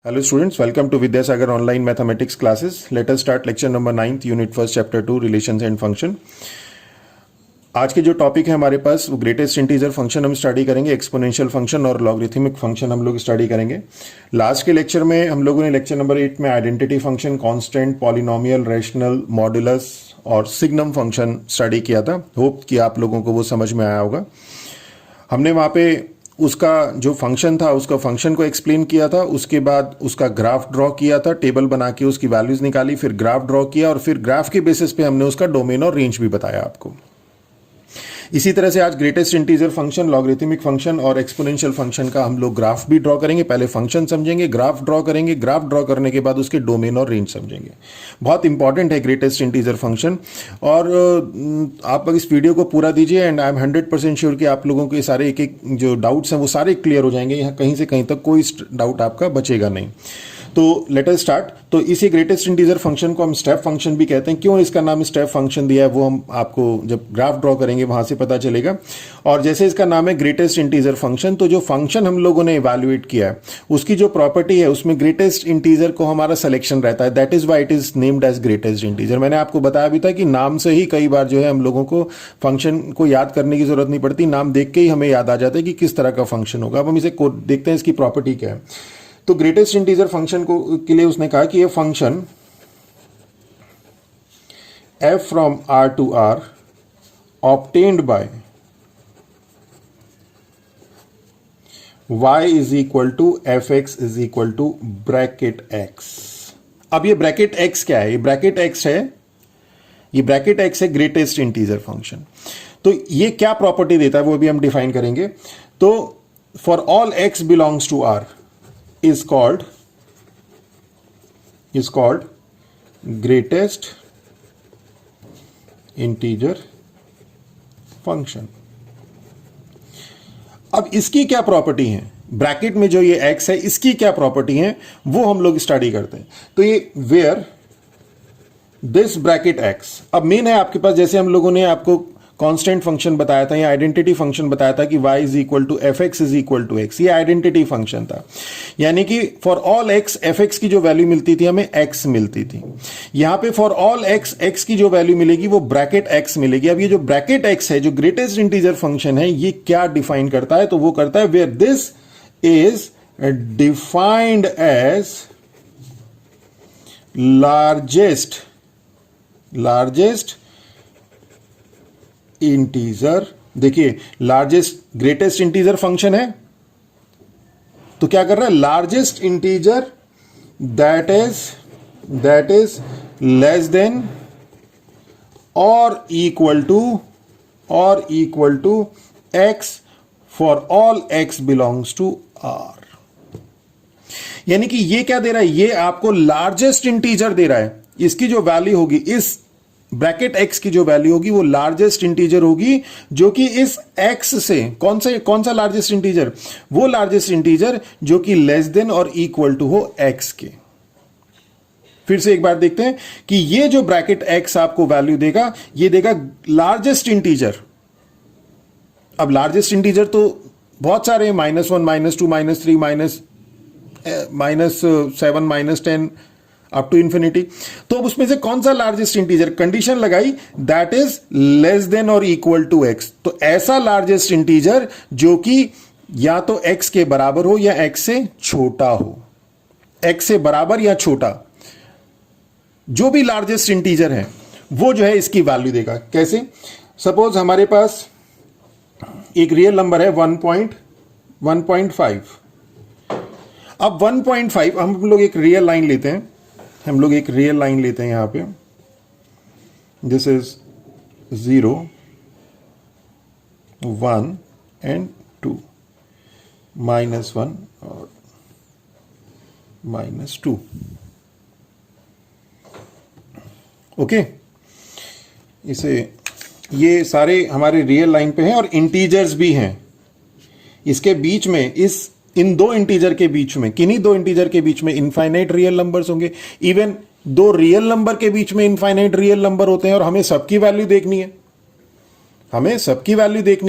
Hello students, welcome to Vidyasagar online mathematics classes. Let us start lecture number 9th unit 1st chapter 2 relations and function. आज के जो topic है हमारे पास वो greatest integer function हम study करेंगे, exponential function और लॉगरिथमिक फंक्शन हम लोग स्टडी करेंगे. लास्ट के लेक्चर में हम लोगों ने लेक्चर नंबर 8 में identity function, constant, polynomial, rational, modulus और सिग्नम फंक्शन स्टडी किया था. होप कि आप लोगों को वो समझ में आया होगा. हमने वहाँ पे उसका जो फंक्शन था उसका फंक्शन को एक्सप्लेन किया था, उसके बाद उसका ग्राफ ड्रॉ किया था, टेबल बना के उसकी वैल्यूज निकाली, फिर ग्राफ ड्रॉ किया और फिर ग्राफ के बेसिस पे हमने उसका डोमेन और रेंज भी बताया आपको. इसी तरह से आज greatest integer function, logarithmic function और एक्सपोनेंशियल फंक्शन का हम लोग ग्राफ भी ड्रॉ करेंगे. पहले फंक्शन समझेंगे, ग्राफ ड्रॉ करेंगे, ग्राफ ड्रॉ करने के बाद उसके डोमेन और रेंज समझेंगे. बहुत इंपॉर्टेंट है ग्रेटेस्ट इंटीजर फंक्शन. और आप इस वीडियो को पूरा दीजिए एंड आई एम 100% श्योर कि आप लोगों के सारे एक एक जो डाउट्स हैं वो सारे क्लियर हो जाएंगे. यहाँ कहीं से कहीं तक कोई डाउट आपका बचेगा नहीं. तो लेट अस स्टार्ट. तो इसी ग्रेटेस्ट इंटीजर फंक्शन को हम स्टेप फंक्शन भी कहते हैं. क्यों इसका नाम स्टेप फंक्शन दिया है वो हम आपको जब ग्राफ ड्रॉ करेंगे वहां से पता चलेगा. और जैसे इसका नाम है ग्रेटेस्ट इंटीजर फंक्शन, तो जो फंक्शन हम लोगों ने इवैल्यूएट किया है उसकी जो प्रॉपर्टी है उसमें ग्रेटेस्ट इंटीजर को हमारा सिलेक्शन रहता है. That is why it is named as greatest integer. मैंने आपको बताया भी था कि नाम से ही कई बार जो है हम लोगों को फंक्शन को याद करने की जरूरत नहीं पड़ती. नाम देख के ही हमें याद आ जाता है कि किस तरह का फंक्शन होगा. अब हम इसे देखते हैं इसकी प्रॉपर्टी क्या है. तो ग्रेटेस्ट इंटीजर फंक्शन को के लिए उसने कहा कि ये function f from r to r obtained by y is equal to fx is equal to bracket x. अब ये ब्रैकेट x क्या है? ये ब्रैकेट x है, ये ब्रैकेट x है ग्रेटेस्ट इंटीजर फंक्शन. तो ये क्या प्रॉपर्टी देता है वो भी हम डिफाइन करेंगे. तो for all x belongs to r is called greatest integer function. अब इसकी क्या प्रॉपर्टी है? ब्रैकेट में जो ये x है इसकी क्या प्रॉपर्टी है वो हम लोग स्टडी करते हैं. तो ये वेयर दिस ब्रैकेट x, अब मेन है आपके पास, जैसे हम लोगों ने आपको कांस्टेंट फंक्शन बताया था या आइडेंटिटी फंक्शन बताया था कि y is equal to F x is equal to X. ये आइडेंटिटी फंक्शन था, यानी कि for all x F X की जो वैल्यू मिलती थी हमें x मिलती थी. यहां पे फॉर ऑल x x की जो वैल्यू मिलेगी वो ब्रैकेट x मिलेगी. अब ये जो ब्रैकेट x है जो ग्रेटेस्ट इंटीजर फंक्शन है ये क्या डिफाइन करता है? तो वो करता है where this is defined as largest integer. देखिए लार्जेस्ट ग्रेटेस्ट इंटीजर फंक्शन है तो क्या कर रहा है? Largest integer that is less than और equal to x for all x belongs to R. यानी कि ये क्या दे रहा है? ये आपको लार्जेस्ट इंटीजर दे रहा है. इसकी जो वैल्यू होगी, इस ब्रैकेट x की जो वैल्यू होगी वो लार्जेस्ट इंटीजर होगी जो कि इस x से कौन सा लार्जेस्ट इंटीजर? वो लार्जेस्ट इंटीजर जो कि लेस देन और इक्वल टू हो x के. फिर से एक बार देखते हैं कि ये जो ब्रैकेट x आपको वैल्यू देगा ये देगा लार्जेस्ट इंटीजर. अब लार्जेस्ट इंटीजर तो बहुत सारे हैं, -1, -2, -3, -7, -10 अप टू इंफिनिटी. तो अब उसमें से कौन सा लार्जेस्ट इंटीजर? कंडीशन लगाई दैट इज लेस देन और इक्वल टू एक्स. तो ऐसा लार्जेस्ट इंटीजर जो कि या तो x के बराबर हो या x से छोटा हो. x से बराबर या छोटा जो भी लार्जेस्ट इंटीजर है वो जो है इसकी वैल्यू देगा. कैसे? सपोज हमारे पास एक रियल नंबर है 1.5. अब 1.5 हम लोग एक रियल लाइन लेते हैं, यहां पे. दिस इज 0, 1 एंड 2, -1 और -2. ओके, ये सारे हमारे रियल लाइन पे हैं और इंटीजर्स भी हैं. इसके बीच में इन दो इंटीजर के बीच में, किन्हीं दो इंटीजर के बीच में इनफाइनाइट रियल नंबर्स होंगे. इवन दो रियल नंबर के बीच में इनफाइनाइट रियल नंबर होते हैं और हमें सबकी वैल्यू देखनी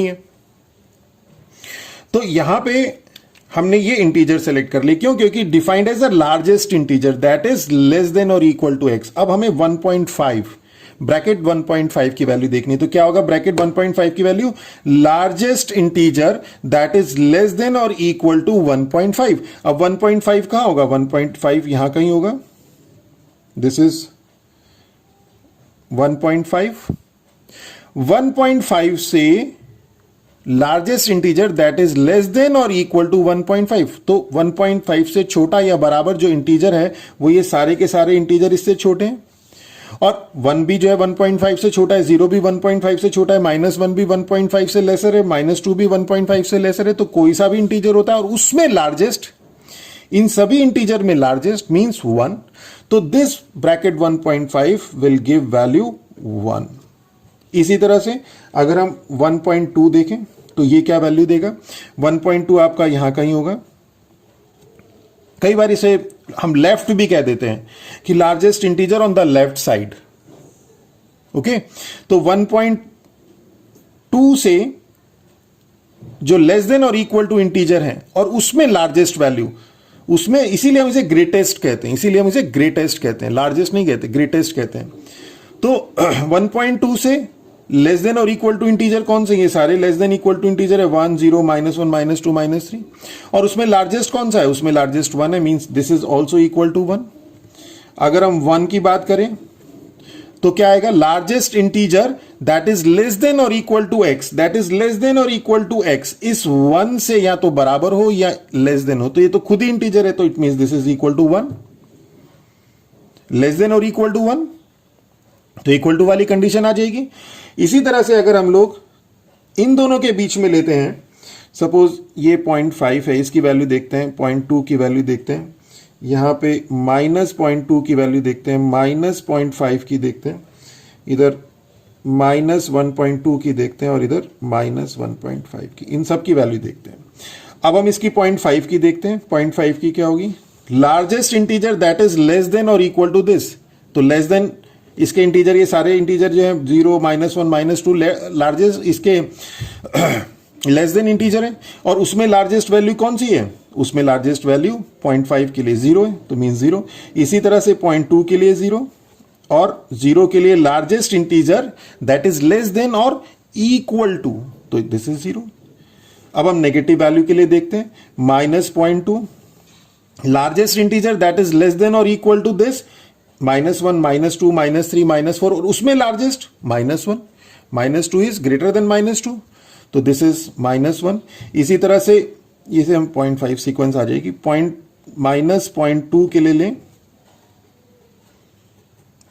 है. तो यहां पे हमने ये इंटीजर सेलेक्ट कर लिया, क्यों? क्योंकि defined as the largest integer that is less than और इक्वल टू एक्स। अब हमें 1.5 ब्रैकेट 1.5 की वैल्यू देखनी, तो क्या होगा ब्रैकेट 1.5 की value? Largest integer that is less than और इक्वल टू 1.5। अब 1.5 कहां होगा? 1.5 यहां कहीं होगा, दिस इज 1.5। 1.5 से largest integer that is less than और इक्वल टू 1.5, तो 1.5 से छोटा या बराबर जो इंटीजर है वो ये सारे के सारे इंटीजर इससे छोटे हैं, और 1 भी जो है 1.5 से छोटा है, 0 भी 1.5 से छोटा है, -1 भी 1.5 से लेसर है, -2 भी 1.5 से लेसर है। तो कोई सा भी इंटीजर होता है और उसमें लार्जेस्ट, इन सभी इंटीजर में लार्जेस्ट मींस 1, तो this bracket 1.5 will give value 1। इसी तरह से अगर हम 1.2 देखें तो ये क्या वैल्यू देगा? 1.2 आपका यहां कहीं होगा। कई बार इसे हम लेफ्ट भी कह देते हैं कि largest integer on the left side. Okay, तो 1.2 से जो लेस देन और इक्वल टू इंटीजर है और उसमें लार्जेस्ट वैल्यू, उसमें, इसीलिए हम इसे ग्रेटेस्ट कहते हैं, इसीलिए हम इसे ग्रेटेस्ट कहते हैं, लार्जेस्ट नहीं कहते, ग्रेटेस्ट कहते हैं। तो 1.2 से लेस देन और इक्वल टू इंटीजर कौन से? ये सारे less than equal to integer है, 1 0 -1 -2 -3, और उसमें लार्जेस्ट कौन सा है? उसमें लार्जेस्ट 1 है, means this is also equal to 1। अगर हम 1 की बात करें तो क्या आएगा? Largest integer that is less than और equal to x, that is less than और इक्वल टू एक्स, इस 1 से या तो बराबर हो या लेस देन हो, तो ये तो खुद ही इंटीजर है, तो it means this is equal to 1। Less than और इक्वल टू 1, तो इक्वल टू वाली कंडीशन आ जाएगी। इसी तरह से अगर हम लोग इन दोनों के बीच में लेते हैं, सपोज ये 0.5 है, इसकी वैल्यू देखते हैं, 0.2 की वैल्यू देखते हैं, यहां पे -0.2 की वैल्यू देखते हैं, -0.5 की देखते हैं, इधर -1.2 की देखते हैं, और इधर -1.5 की, इन सब की वैल्यू देखते हैं। अब हम इसकी 0.5 की देखते हैं। 0.5 की क्या होगी? Largest integer that is less than और इक्वल टू दिस, तो लेस देन इसके इंटीजर, ये सारे इंटीजर जो है 0 -1 -2 लार्जेस्ट इसके लेस देन इंटीजर है, और उसमें लार्जेस्ट वैल्यू कौन सी है? उसमें लार्जेस्ट वैल्यू 0.5 के लिए 0 है, तो मीन 0। इसी तरह से 0.2 के लिए 0, और 0 के लिए largest integer that is less than और इक्वल टू, तो दिस इज 0। अब हम नेगेटिव वैल्यू के लिए देखते हैं, -0.2, largest integer that is less than और इक्वल टू दिस, -1 -2 -3 -4, और उसमें लार्जेस्ट -1, -2 इज ग्रेटर देन -2, तो दिस इज -1। इसी तरह से इसे हम 0.5 सीक्वेंस आ जाएगी, -0.2 के लिए लें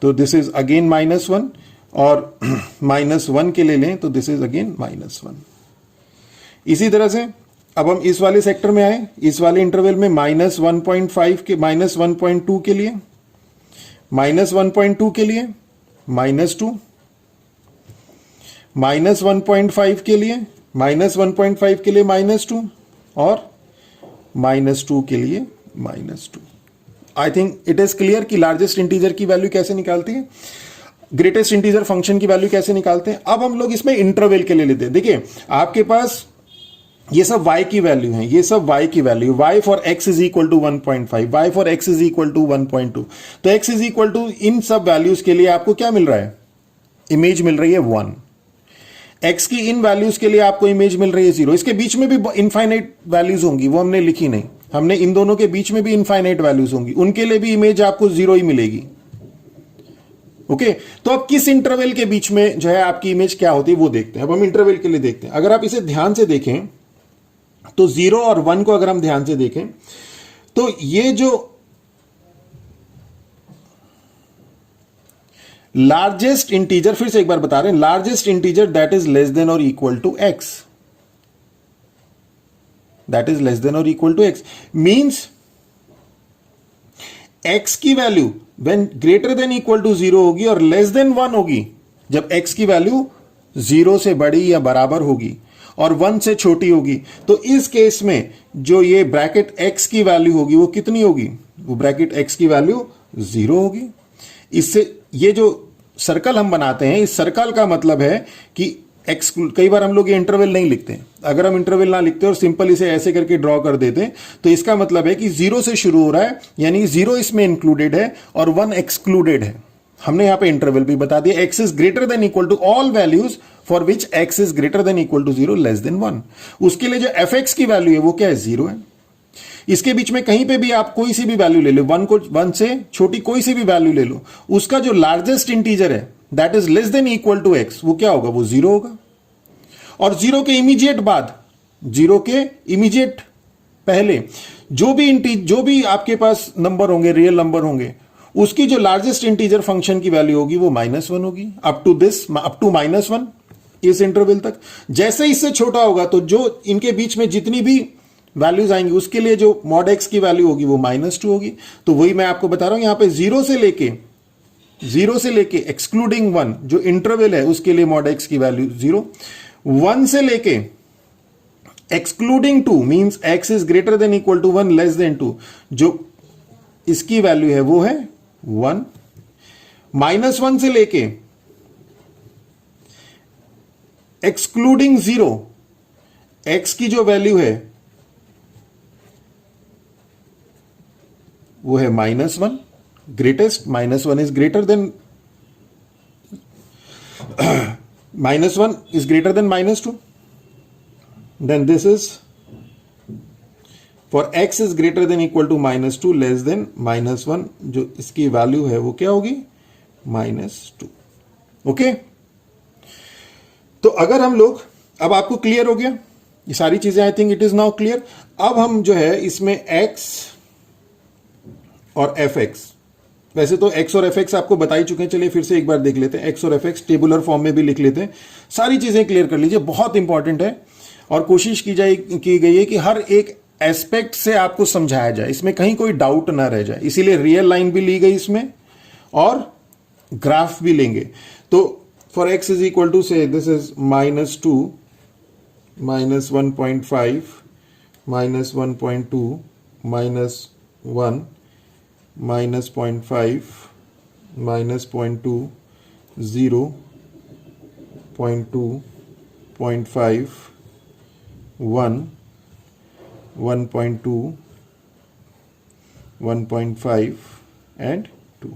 तो दिस इज अगेन -1, और -1 के लिए लें तो दिस इज अगेन -1। इसी तरह से अब हम इस वाले सेक्टर में आए, इस वाले इंटरवल में -1.5 के, -1.2 के लिए, -1.2 के लिए -2, -1.5 के लिए, -1.5 के लिए -2, और -2 के लिए -2। I think it is clear कि लार्जेस्ट इंटीजर की वैल्यू कैसे निकालती है, ग्रेटेस्ट इंटीजर फंक्शन की वैल्यू कैसे निकालते हैं। अब हम लोग इसमें इंटरवल के लिए लेते हैं। देखिए आपके पास ये सब y की वैल्यू है, ये सब y की value, y for x is equal to 1.5, y for x is equal to 1.2, तो x इज इक्वल टू इन सब वैल्यूज के लिए आपको क्या मिल रहा है? इमेज मिल रही है 1। x की इन वैल्यूज के लिए आपको इमेज मिल रही है 0। इसके बीच में भी इनफाइनाइट वैल्यूज होंगी, वो हमने लिखी नहीं, हमने इन दोनों के बीच में भी इनफाइनाइट वैल्यूज होंगी, उनके लिए भी इमेज आपको 0 ही मिलेगी। ओके, तो अब किस इंटरवल के बीच में जो है आपकी इमेज क्या होती है वो देखते हैं। अब हम इंटरवल के लिए देखते हैं। अगर आप इसे ध्यान से देखें तो 0 और 1 को अगर हम ध्यान से देखें तो ये जो लार्जेस्ट इंटीजर, फिर से एक बार बता रहे हैं, largest integer that is less than और equal to x, that is less than और equal to x, means x की value when greater than equal to 0 होगी और लेस देन 1 होगी, जब एक्स की वैल्यू 0 से बड़ी या बराबर होगी और 1 से छोटी होगी, तो इस केस में जो ये ब्रैकेट x की वैल्यू होगी वो कितनी होगी? वो ब्रैकेट x की वैल्यू 0 होगी। इससे ये जो सर्कल हम बनाते हैं, इस सर्कल का मतलब है कि एक्सक्लूड, कई बार हम लोग ये इंटरवल नहीं लिखते। अगर हम इंटरवल ना लिखते और सिंपल इसे ऐसे करके ड्रॉ कर देते तो इसका मतलब है कि 0 से शुरू हो रहा है, यानी 0 इसमें इंक्लूडेड है और 1 एक्सक्लूडेड है। हमने यहां पे इंटरवल भी बता दिया, x is greater than equal to all values for which x is greater than equal to 0 less than 1। उसके लिए जो fx की वैल्यू है वो क्या है, 0 है। इसके बीच में कहीं पे भी आप कोई सी भी वैल्यू ले लो, 1 से छोटी कोई सी भी वैल्यू ले लो, उसका जो लार्जेस्ट इंटीजर है that is less than equal to x, वो क्या होगा, वो 0 होगा। और 0 के इमीडिएट बाद, 0 के इमीडिएट पहले जो भी आपके पास नंबर होंगे, रियल नंबर होंगे, उसकी जो लार्जेस्ट इंटीजर फंक्शन की वैल्यू होगी वो -1 होगी, अप टू -1 इस इंटरवल तक। जैसे इससे छोटा होगा तो जो इनके बीच में जितनी भी वैल्यूज आएंगी उसके लिए जो मॉड x की वैल्यू होगी वो -2 होगी। तो वही मैं आपको बता रहा हूं, यहां पे 0 से लेके एक्सक्लूडिंग 1 जो इंटरवल है उसके लिए मॉड x की वैल्यू 0, 1 से लेके excluding 2 means x is greater than equal to 1 less than 2, जो इसकी वैल्यू है वो है 1, -1 से लेके एक्सक्लूडिंग 0 x की जो वैल्यू है वो है -1, greatest, -1 is greater than -1 is greater than -2, then this is for x is greater than equal to -2 less than -1, जो इसकी वैल्यू है वो क्या होगी, -2। ओके, तो अगर हम लोग, अब आपको क्लियर हो गया ये सारी चीजें, I think it is now clear. अब हम जो है इसमें x और fx, वैसे तो x और fx आपको बता ही चुके हैं, चलिए फिर से एक बार देख लेते हैं। x और fx टेबुलर फॉर्म में भी लिख लेते हैं, सारी चीजें क्लियर कर लीजिए, बहुत इंपॉर्टेंट है। और कोशिश की गई है कि हर एक एस्पेक्ट से आपको समझाया जाए, इसमें कहीं कोई डाउट ना रह जाए, इसीलिए रियल लाइन भी ली गई इसमें और ग्राफ भी लेंगे। तो for x is equal to से दिस इज -2, -1.5, -1.2, -1, -0.5, -0.2, 0, 0.2, 0.5, 1, 1.2, 1.5 एंड 2।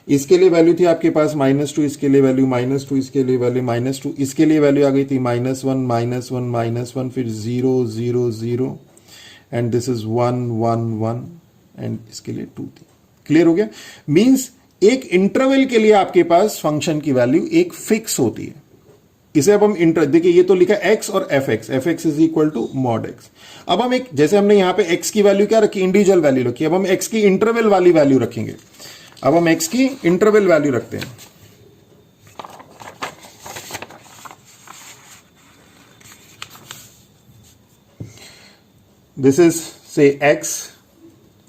इसके लिए वैल्यू थी आपके पास -2, इसके लिए वैल्यू -2, इसके लिए वैल्यू -2, इसके लिए वैल्यू आ गई थी -1, -1, -1, फिर 0, 0, 0 एंड दिस इज 1, 1, 1 एंड इसके लिए 2 थी। क्लियर हो गया? मींस एक इंटरवल के लिए आपके पास फंक्शन की वैल्यू एक फिक्स होती है। इसे अब हम देखिए ये तो लिखा x और fx is equal to mod x। अब हम एक, जैसे हमने यहां पे x की वैल्यू क्या रखी, इंडिविजुअल वैल्यू रखी, अब हम x की इंटरवल वाली वैल्यू रखेंगे। अब हम x की इंटरवल वैल्यू रखते हैं। दिस इज से x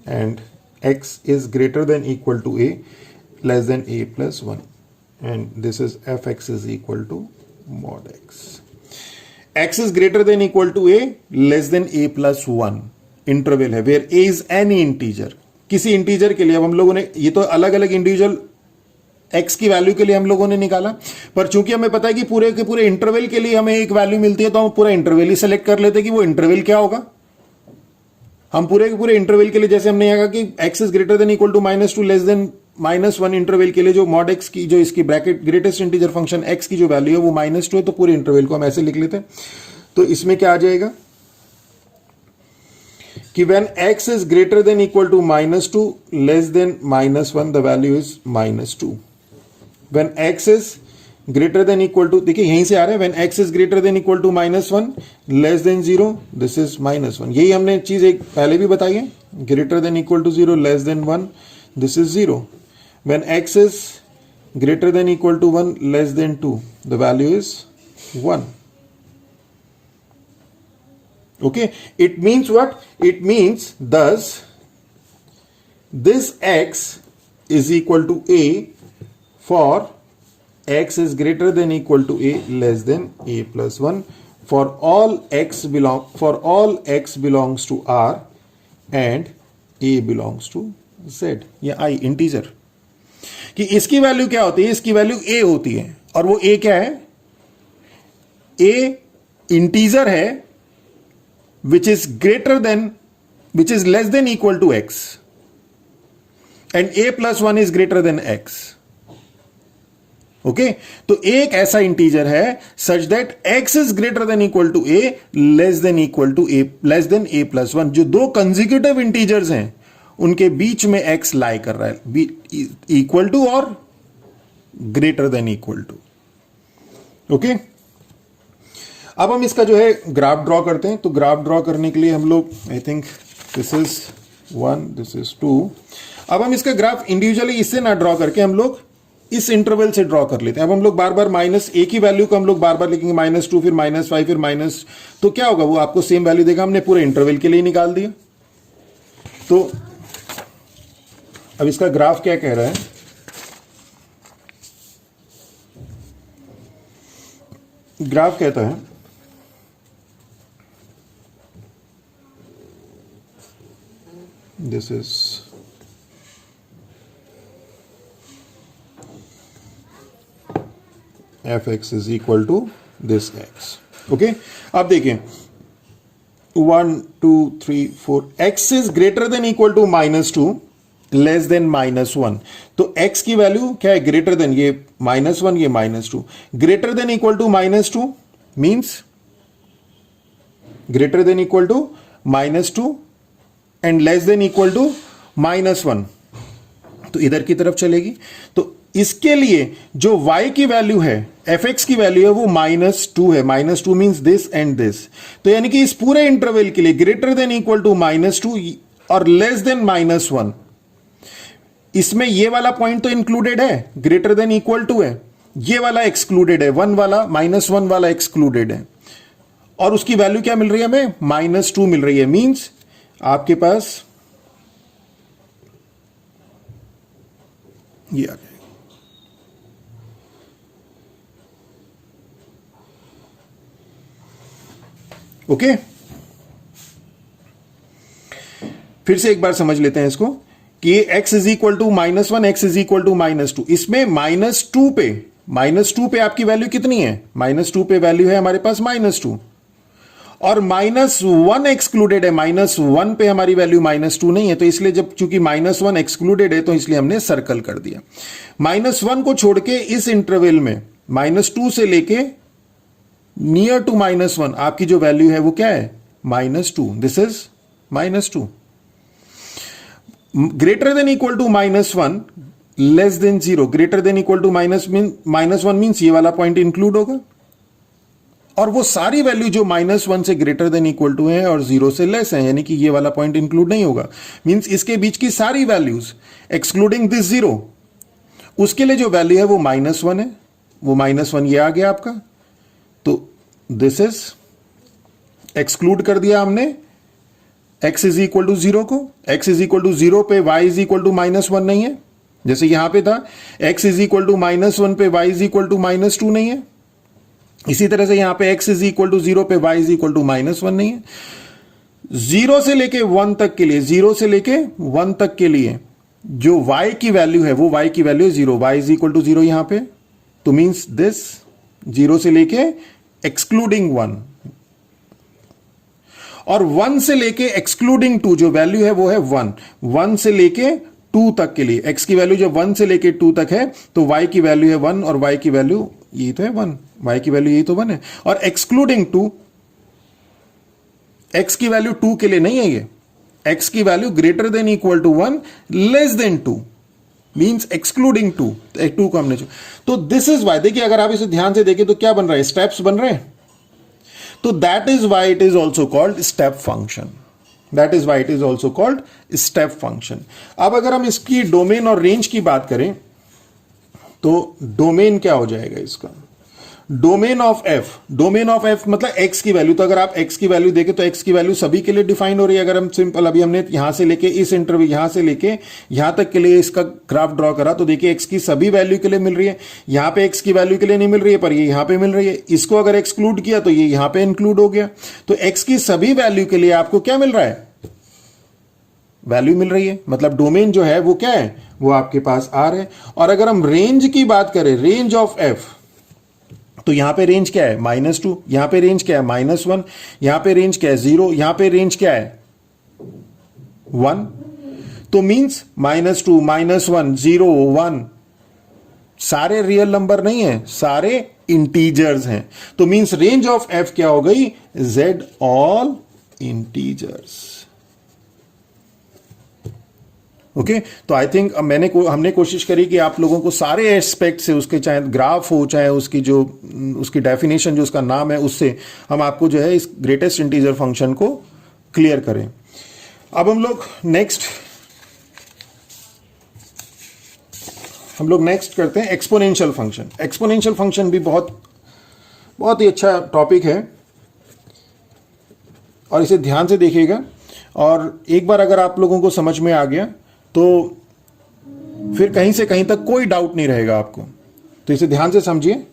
and x is greater than equal to a less than a plus 1 and this is fx is equal to mod x. x is greater than equal to a less than a plus 1 interval है where a is any integer। किसी integer के लिए, अब हम लोगों ने ये तो अलग अलग इंडिविजुअल x की वैल्यू के लिए हम लोगों ने निकाला, पर चूंकि हमें पता है कि पूरे के पूरे इंटरवल के लिए हमें एक वैल्यू मिलती है तो हम पूरा इंटरवल ही सेलेक्ट कर लेते हैं कि वो इंटरवल क्या होगा। हम पूरे के पूरे इंटरवल के लिए, जैसे हमने यहाँ कहा कि x is greater than equal to -2 less than -1 interval के लिए जो मॉड x की जो इसकी bracket greatest integer function x की जो वैल्यू है वो -2 है, तो पूरे इंटरवल को हम ऐसे लिख लेते हैं। तो इसमें क्या आ जाएगा कि when x is greater than equal to -2 less than -1 the value is -2। When x is greater than equal to, देखिए यहीं से आ रहा है, when x is greater than equal to -1 less than 0 this is -1। यही हमने चीज एक पहले भी बताई है, greater than equal to 0 less than 1 this is 0। When x is greater than equal to 1 less than 2 the value is 1। okay, it means what? It means thus this x is equal to a for x is greater than equal to a less than a plus 1 for all x belongs to R and a belongs to z या I integer. कि इसकी value क्या होती है, इसकी value a होती है और वो a क्या है, ए इंटीजर है which is greater than, which is less than equal to x, and a plus 1 is greater than x. Okay, तो एक ऐसा इंटीजर है such that x is greater than equal to a, less than equal to a, less than a plus 1। जो दो consecutive integers हैं उनके बीच में x लाई कर रहा है, इक्वल टू और greater than equal to. Okay, अब हम इसका जो है ग्राफ ड्रॉ करते हैं। तो ग्राफ ड्रॉ करने के लिए हम लोग, I think this is 1, this is 2। अब हम इसका ग्राफ इंडिविजुअली इससे ना ड्रॉ करके हम लोग इस इंटरवल से ड्रॉ कर लेते हैं। अब हम लोग बार बार माइनस एक ही वैल्यू को हम लोग बार बार लिखेंगे, -2 फिर -5 फिर माइनस, तो क्या होगा, वो आपको सेम वैल्यू देगा। हमने पूरे इंटरवल के लिए निकाल दिया। तो अब इसका ग्राफ क्या कह रहा है, ग्राफ कहता है this is fx is equal to this x। Okay, अब देखिए 1 2 3 4, x is greater than equal to -2, less than -1। तो x की वैल्यू क्या है, ग्रेटर देन, ये -1 ये -2, greater than equal to -2 means greater than equal to -2 and less than equal to -1, तो इधर की तरफ चलेगी। तो इसके लिए जो y की वैल्यू है, fx की वैल्यू है, वो -2 है। -2 मींस दिस एंड दिस। तो यानी कि इस पूरे इंटरवल के लिए ग्रेटर देन इक्वल टू -2 और लेस देन -1, इसमें ये वाला पॉइंट तो इंक्लूडेड है, ग्रेटर देन इक्वल टू है, ये वाला एक्सक्लूडेड है, 1 वाला, -1 वाला एक्सक्लूडेड है, और उसकी वैल्यू क्या मिल रही है हमें, -2 मिल रही है। मींस आपके पास ये आ जाएगा। ओके, फिर से एक बार समझ लेते हैं इसको कि x is equal to -1, x is equal to -2। इसमें -2 पे आपकी वैल्यू कितनी है, -2 पे वैल्यू है हमारे पास -2, और -1 एक्सक्लूडेड है। -1 पे हमारी वैल्यू -2 नहीं है, तो इसलिए जब चूंकि -1 एक्सक्लूडेड है तो इसलिए हमने सर्कल कर दिया। -1 को छोड़ के इस इंटरवल में -2 से लेके नियर टू -1 आपकी जो वैल्यू है वो क्या है, -2। This is -2। Greater than equal to -1, less than 0, greater than equal to -1 means ये वाला पॉइंट इंक्लूड होगा, और वो सारी वैल्यू जो -1 से ग्रेटर देन इक्वल टू है और 0 से लेस है, यानी कि ये वाला पॉइंट इंक्लूड नहीं होगा। मींस इसके बीच की सारी वैल्यूज एक्सक्लूडिंग दिस 0, उसके लिए जो वैल्यू है वो -1 है, वो -1 ये आ गया आपका। तो दिस इज एक्सक्लूड कर दिया हमने x इज इक्वल टू 0 को। x इज इक्वल टू 0 पे y इज इक्वल टू -1 नहीं है, जैसे यहां पे था x इज इक्वल टू -1 पे y इज इक्वल टू -2 नहीं है। इसी तरह से यहां पे x इज इक्वल टू 0 पे y इज इक्वल टू -1 नहीं है। 0 से लेके 1 तक के लिए, 0 से लेके 1 तक के लिए जो y की वैल्यू है वो y की value 0, y is equal to 0 यहां पे। तो मींस दिस 0 से लेके एक्सक्लूडिंग 1, और 1 से लेके एक्सक्लूडिंग 2 जो वैल्यू है वो है 1 से लेके 2 तक के लिए x की वैल्यू जब 1 से लेके 2 तक है तो y की वैल्यू है 1, और y की वैल्यू यही तो है 1, y की वैल्यू यही तो 1 है। और एक्सक्लूडिंग 2, x की वैल्यू 2 के लिए नहीं है, ये x की value greater than equal to 1, less than 2 means excluding 2, 2 को हमने। तो दिस इज वाई, देखिए अगर आप इसे ध्यान से देखें तो क्या बन रहा है, स्टेप्स बन रहे हैं। तो that is why it is also called step function, that is why it is also called step function. अब अगर हम इसकी डोमेन और रेंज की बात करें तो डोमेन क्या हो जाएगा इसका, डोमेन ऑफ f मतलब x की वैल्यू। तो अगर आप x की वैल्यू देखें तो x की वैल्यू सभी के लिए डिफाइन हो रही है। अगर हम सिंपल अभी हमने यहां से लेके इस इंटरवल यहां से लेके यहां तक के लिए इसका ग्राफ ड्रॉ करा, तो देखिए x की सभी वैल्यू के लिए मिल रही है। यहां पे x की वैल्यू के लिए नहीं मिल रही है, पर ये यहां पे मिल रही है। इसको अगर एक्सक्लूड किया तो ये यहां पे इंक्लूड हो गया। तो x की सभी वैल्यू के लिए आपको क्या मिल रहा है, वैल्यू मिल रही है। मतलब डोमेन जो है वो क्या है, वो आपके पास R है। और अगर हम रेंज की बात करें, रेंज ऑफ f, तो यहां पे रेंज क्या है -2, यहां पे रेंज क्या है -1, यहां पे रेंज क्या है 0, यहां पे रेंज क्या है 1। तो मींस -2, -1, 0, 1 सारे रियल नंबर नहीं है, सारे इंटीजर्स हैं। तो मींस रेंज ऑफ f क्या हो गई, z ऑल इंटीजर्स। ओके तो आई थिंक हमने कोशिश करी कि आप लोगों को सारे एस्पेक्ट से, उसके चाहे ग्राफ हो, चाहे उसकी जो उसकी डेफिनेशन जो उसका नाम है, उससे हम आपको जो है इस ग्रेटेस्ट इंटीजर फंक्शन को क्लियर करें। अब हम लोग नेक्स्ट करते हैं एक्सपोनेंशियल फंक्शन। एक्सपोनेंशियल फंक्शन भी बहुत ही अच्छा टॉपिक है और इसे ध्यान से देखिएगा, और एक बार अगर आप लोगों को समझ में आ गया तो फिर कहीं से कहीं तक कोई डाउट नहीं रहेगा आपको। तो इसे ध्यान से समझिए।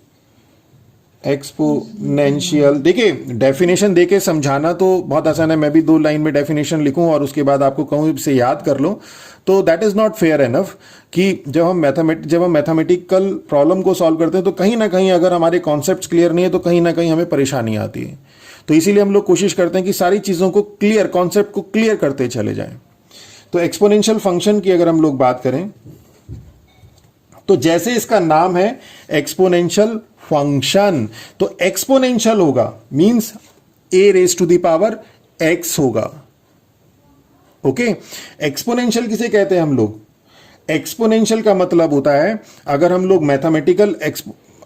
एक्सपोनेंशियल, देखिए डेफिनेशन देके समझाना तो बहुत आसान है, मैं भी 2 लाइन में डेफिनेशन लिखूं और उसके बाद आपको कहूं इसे याद कर लो, तो that is not fair enough कि जब हम मैथमेटिकल प्रॉब्लम को सॉल्व करते हैं तो कहीं ना कहीं अगर हमारे कॉन्सेप्ट्स क्लियर नहीं है तो कहीं ना कहीं हमें परेशानी आती है। तो इसीलिए हम लोग कोशिश करते हैं कि सारी चीजों को क्लियर, कॉन्सेप्ट को क्लियर करते चले जाएं। तो एक्सपोनेंशियल फंक्शन की अगर हम लोग बात करें तो जैसे इसका नाम है एक्सपोनेंशियल फंक्शन, तो एक्सपोनेंशियल होगा means a raise to the power x होगा। ओके, एक्सपोनेंशियल किसे कहते हैं हम लोग, एक्सपोनेंशियल का मतलब होता है, अगर हम लोग मैथमेटिकल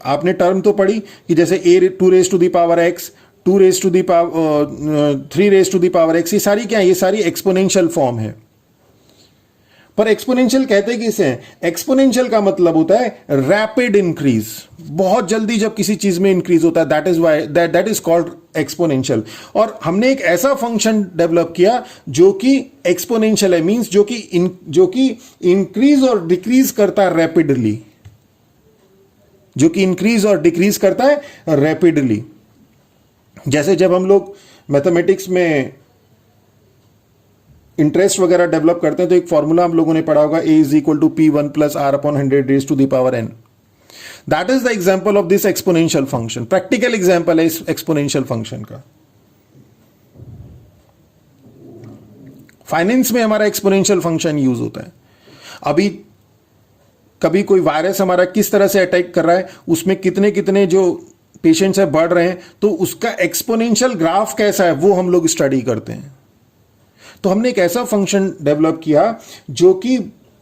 आपने टर्म तो पढ़ी कि जैसे a 2 raise to the power x, 2 raise to the power 3 raise to the power x, ये सारी क्या है, ये सारी एक्सपोनेंशियल फॉर्म है। पर एक्सपोनेंशियल कहते हैं किसे, एक्सपोनेंशियल का मतलब होता है रैपिड इंक्रीज, बहुत जल्दी जब किसी चीज में इंक्रीज होता है, दैट इज कॉल्ड एक्सपोनेंशियल। और हमने एक ऐसा फंक्शन डेवलप किया जो कि एक्सपोनेंशियल है, मींस जो कि इंक्रीज और डिक्रीज करता है रैपिडली, जो कि इंक्रीज और डिक्रीज करता है रैपिडली। जैसे जब हम लोग मैथमेटिक्स में इंटरेस्ट वगैरह डेवलप करते हैं तो एक फॉर्मूला हम लोगों ने पढ़ा होगा, a is equal to P1 plus R upon 100 raise to the power n। That is the example of this exponential function, practical example है इस एक्सपोनेंशियल फंक्शन का। फाइनेंस में हमारा एक्सपोनेंशियल फंक्शन यूज होता है। अभी कभी कोई वायरस हमारा किस तरह से अटैक कर रहा है, उसमें कितने कितने जो पेशेंट्स है बढ़ रहे हैं, तो उसका एक्सपोनेंशियल ग्राफ कैसा है वो हम लोग स्टडी करते हैं। तो हमने एक ऐसा फंक्शन डेवलप किया जो कि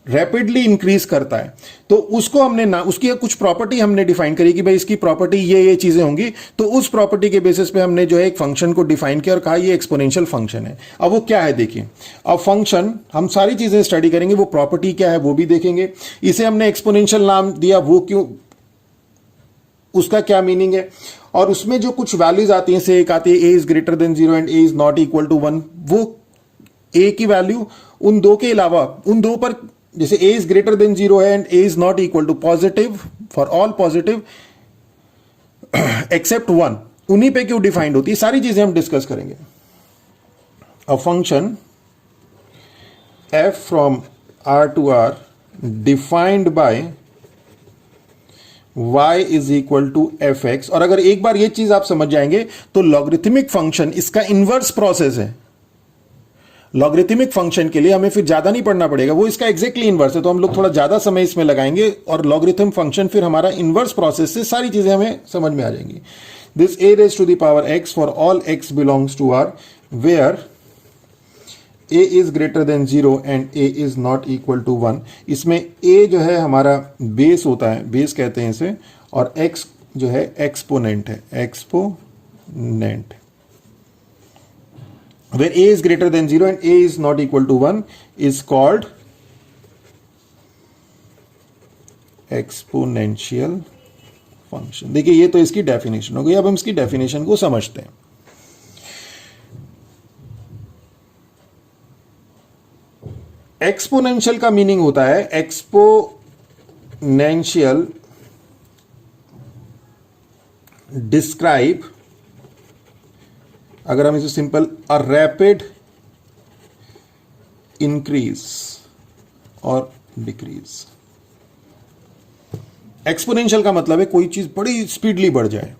रैपिडली इंक्रीज करता है, तो उसको हमने उसकी कुछ प्रॉपर्टी हमने डिफाइन करी कि भाई इसकी प्रॉपर्टी ये चीजें होंगी, तो उस प्रॉपर्टी के बेसिस पे हमने जो है एक फंक्शन को डिफाइन किया और कहा ये एक्सपोनेंशियल फंक्शन है। अब वो क्या है देखिए, अब फंक्शन हम सारी चीजें स्टडी करेंगे, वो प्रॉपर्टी क्या है वो भी देखेंगे, इसे हमने एक्सपोनेंशियल नाम दिया, वो क्यों, उसका क्या मीनिंग है, और उसमें जो कुछ वैल्यूज आती हैं, से एक आती है a is greater than 0 and a is not equal to 1, वो a की वैल्यू उन दो के अलावा, उन दो पर, जैसे a इज ग्रेटर देन 0 है and a is not equal to positive for all positive except 1, उन्हीं पे क्यों डिफाइंड होती है, सारी चीजें हम डिस्कस करेंगे। A function f from r to r defined by y is equal to fx, और अगर एक बार ये चीज आप समझ जाएंगे तो लॉगरिथमिक फंक्शन इसका इनवर्स प्रोसेस है। लॉगरिथमिक फंक्शन के लिए हमें फिर ज्यादा नहीं पढ़ना पड़ेगा, वो इसका एग्जैक्टली इनवर्स है, तो हम लोग थोड़ा ज्यादा समय इसमें लगाएंगे और लॉगरिथम फंक्शन फिर हमारा इनवर्स प्रोसेस से सारी चीजें हमें समझ में आ जाएंगी। This a raise to the power x for all x belongs to r where a is greater than 0 and a is not equal to 1। इसमें a जो है हमारा बेस होता है, बेस कहते हैं इसे, और x जो है एक्सपोनेंट है, exponent. Where a is greater than 0 and a is not equal to 1 is called exponential function। देखिए ये तो इसकी डेफिनेशन हो गई, अब हम इसकी डेफिनेशन को समझते हैं। एक्सपोनेंशियल का मीनिंग होता है, एक्सपोनेंशियल डिस्क्राइब, अगर हम इसे सिंपल, अ रैपिड इंक्रीज और डिक्रीज। एक्सपोनेंशियल का मतलब है कोई चीज बड़ी स्पीडली बढ़ जाए।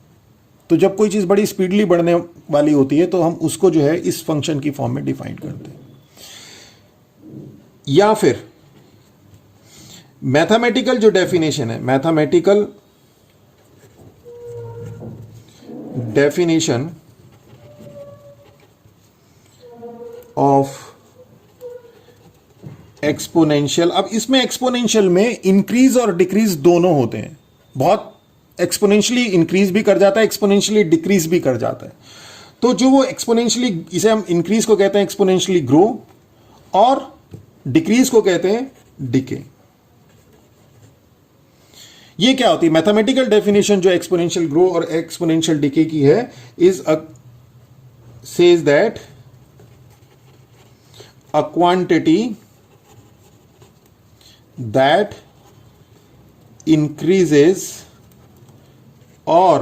तो जब कोई चीज बड़ी स्पीडली बढ़ने वाली होती है तो हम उसको जो है इस फंक्शन की फॉर्म में डिफाइन करते हैं। या फिर मैथमेटिकल जो डेफिनेशन है, मैथमेटिकल डेफिनेशन ऑफ एक्सपोनेंशियल। अब इसमें एक्सपोनेंशियल में इंक्रीज और डिक्रीज दोनों होते हैं। बहुत एक्सपोनेंशियली इंक्रीज भी कर जाता है, एक्सपोनेंशियली डिक्रीज भी कर जाता है। तो जो वो एक्सपोनेंशियली, इसे हम इंक्रीज को कहते हैं एक्सपोनेंशियली ग्रो, और डिक्रीज को कहते हैं डिके। ये क्या होती है? मैथमेटिकल डेफिनेशन जो एक्सपोनेंशियल ग्रो और एक्सपोनेंशियल डिके की है is says that a quantity that increases or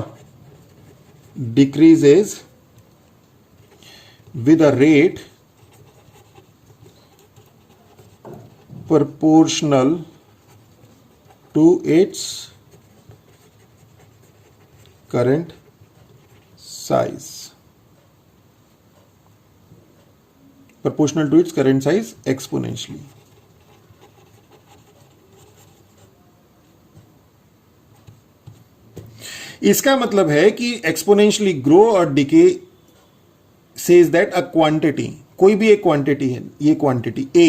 decreases with a rate proportional to its current size. Proportional to its current size exponentially. इसका मतलब है कि एक्सपोनेंशियली ग्रो और decay says that a quantity, कोई भी एक क्वांटिटी है, ये क्वांटिटी ए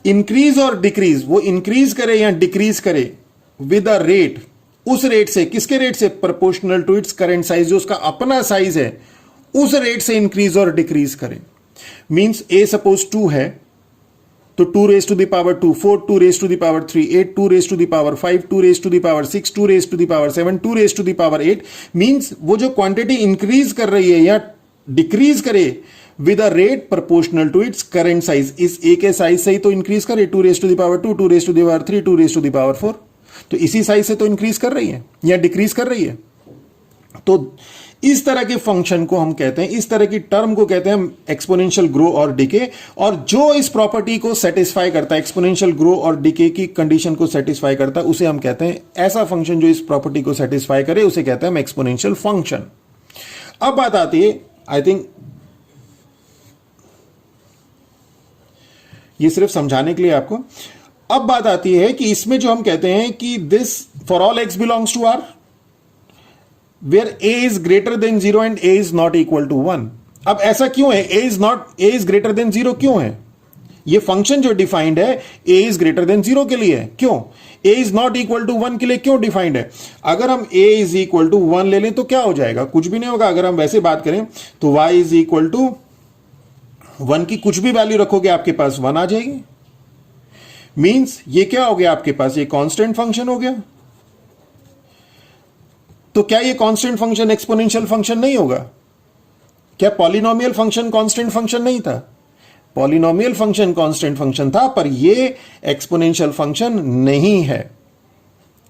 इंक्रीज और डिक्रीज, वो इंक्रीज करे या डिक्रीज करे विद अ रेट, उस रेट से, किसके रेट से? Proportional to its current size, जो उसका अपना साइज है उस रेट से इंक्रीज और डिक्रीज करे। मींस ए सपोज 2 है तो 2 raised to the power 2, 4 2 raised to the power 3, 8 2 raised to the power 5, 2 raised to the power 6, 2 raised to the power 7, 2 raised to the power 8। Means वो जो quantity increase कर रही है या decrease करे with a rate proportional to its current size, इस a के size से ही तो इंक्रीज करे। 2 raised to the power 2, 2 raised to the power 3, 2 raised to the power 4, तो इसी साइज से तो इंक्रीज कर रही है या डिक्रीज कर रही है। तो इस तरह के फंक्शन को हम कहते हैं, इस तरह की टर्म को कहते हैं एक्सपोनेंशियल ग्रो और डिके। और जो इस प्रॉपर्टी को सेटिस्फाई करता है, एक्सपोनेंशियल ग्रो और डिके की कंडीशन को सेटिस्फाई करता है, उसे हम कहते हैं, ऐसा फंक्शन जो इस प्रॉपर्टी को सेटिस्फाई करे उसे कहते हैं हम एक्सपोनेंशियल फंक्शन। अब बात आती है, आई थिंक ये सिर्फ समझाने के लिए आपको, अब बात आती है कि इसमें जो हम कहते हैं कि this for all x belongs to r where a is greater than 0 and a is not equal to 1। अब ऐसा क्यों है? a is greater than 0 क्यों है? ये फंक्शन जो डिफाइंड है a is greater than 0 के लिए है। क्यों? a is not equal to 1 के लिए क्यों डिफाइंड है? अगर हम a is equal to 1 ले लें तो क्या हो जाएगा? कुछ भी नहीं होगा। अगर हम वैसे बात करें तो y is equal to 1 की कुछ भी वैल्यू रखोगे आपके पास 1 आ जाएगी। मींस ये क्या हो गया आपके पास? ये कांस्टेंट फंक्शन हो गया। तो क्या ये कांस्टेंट फंक्शन एक्सपोनेंशियल फंक्शन नहीं होगा? क्या पॉलिनोमियल फंक्शन कांस्टेंट फंक्शन नहीं था? पॉलिनोमियल फंक्शन कांस्टेंट फंक्शन था, पर ये एक्सपोनेंशियल फंक्शन नहीं है।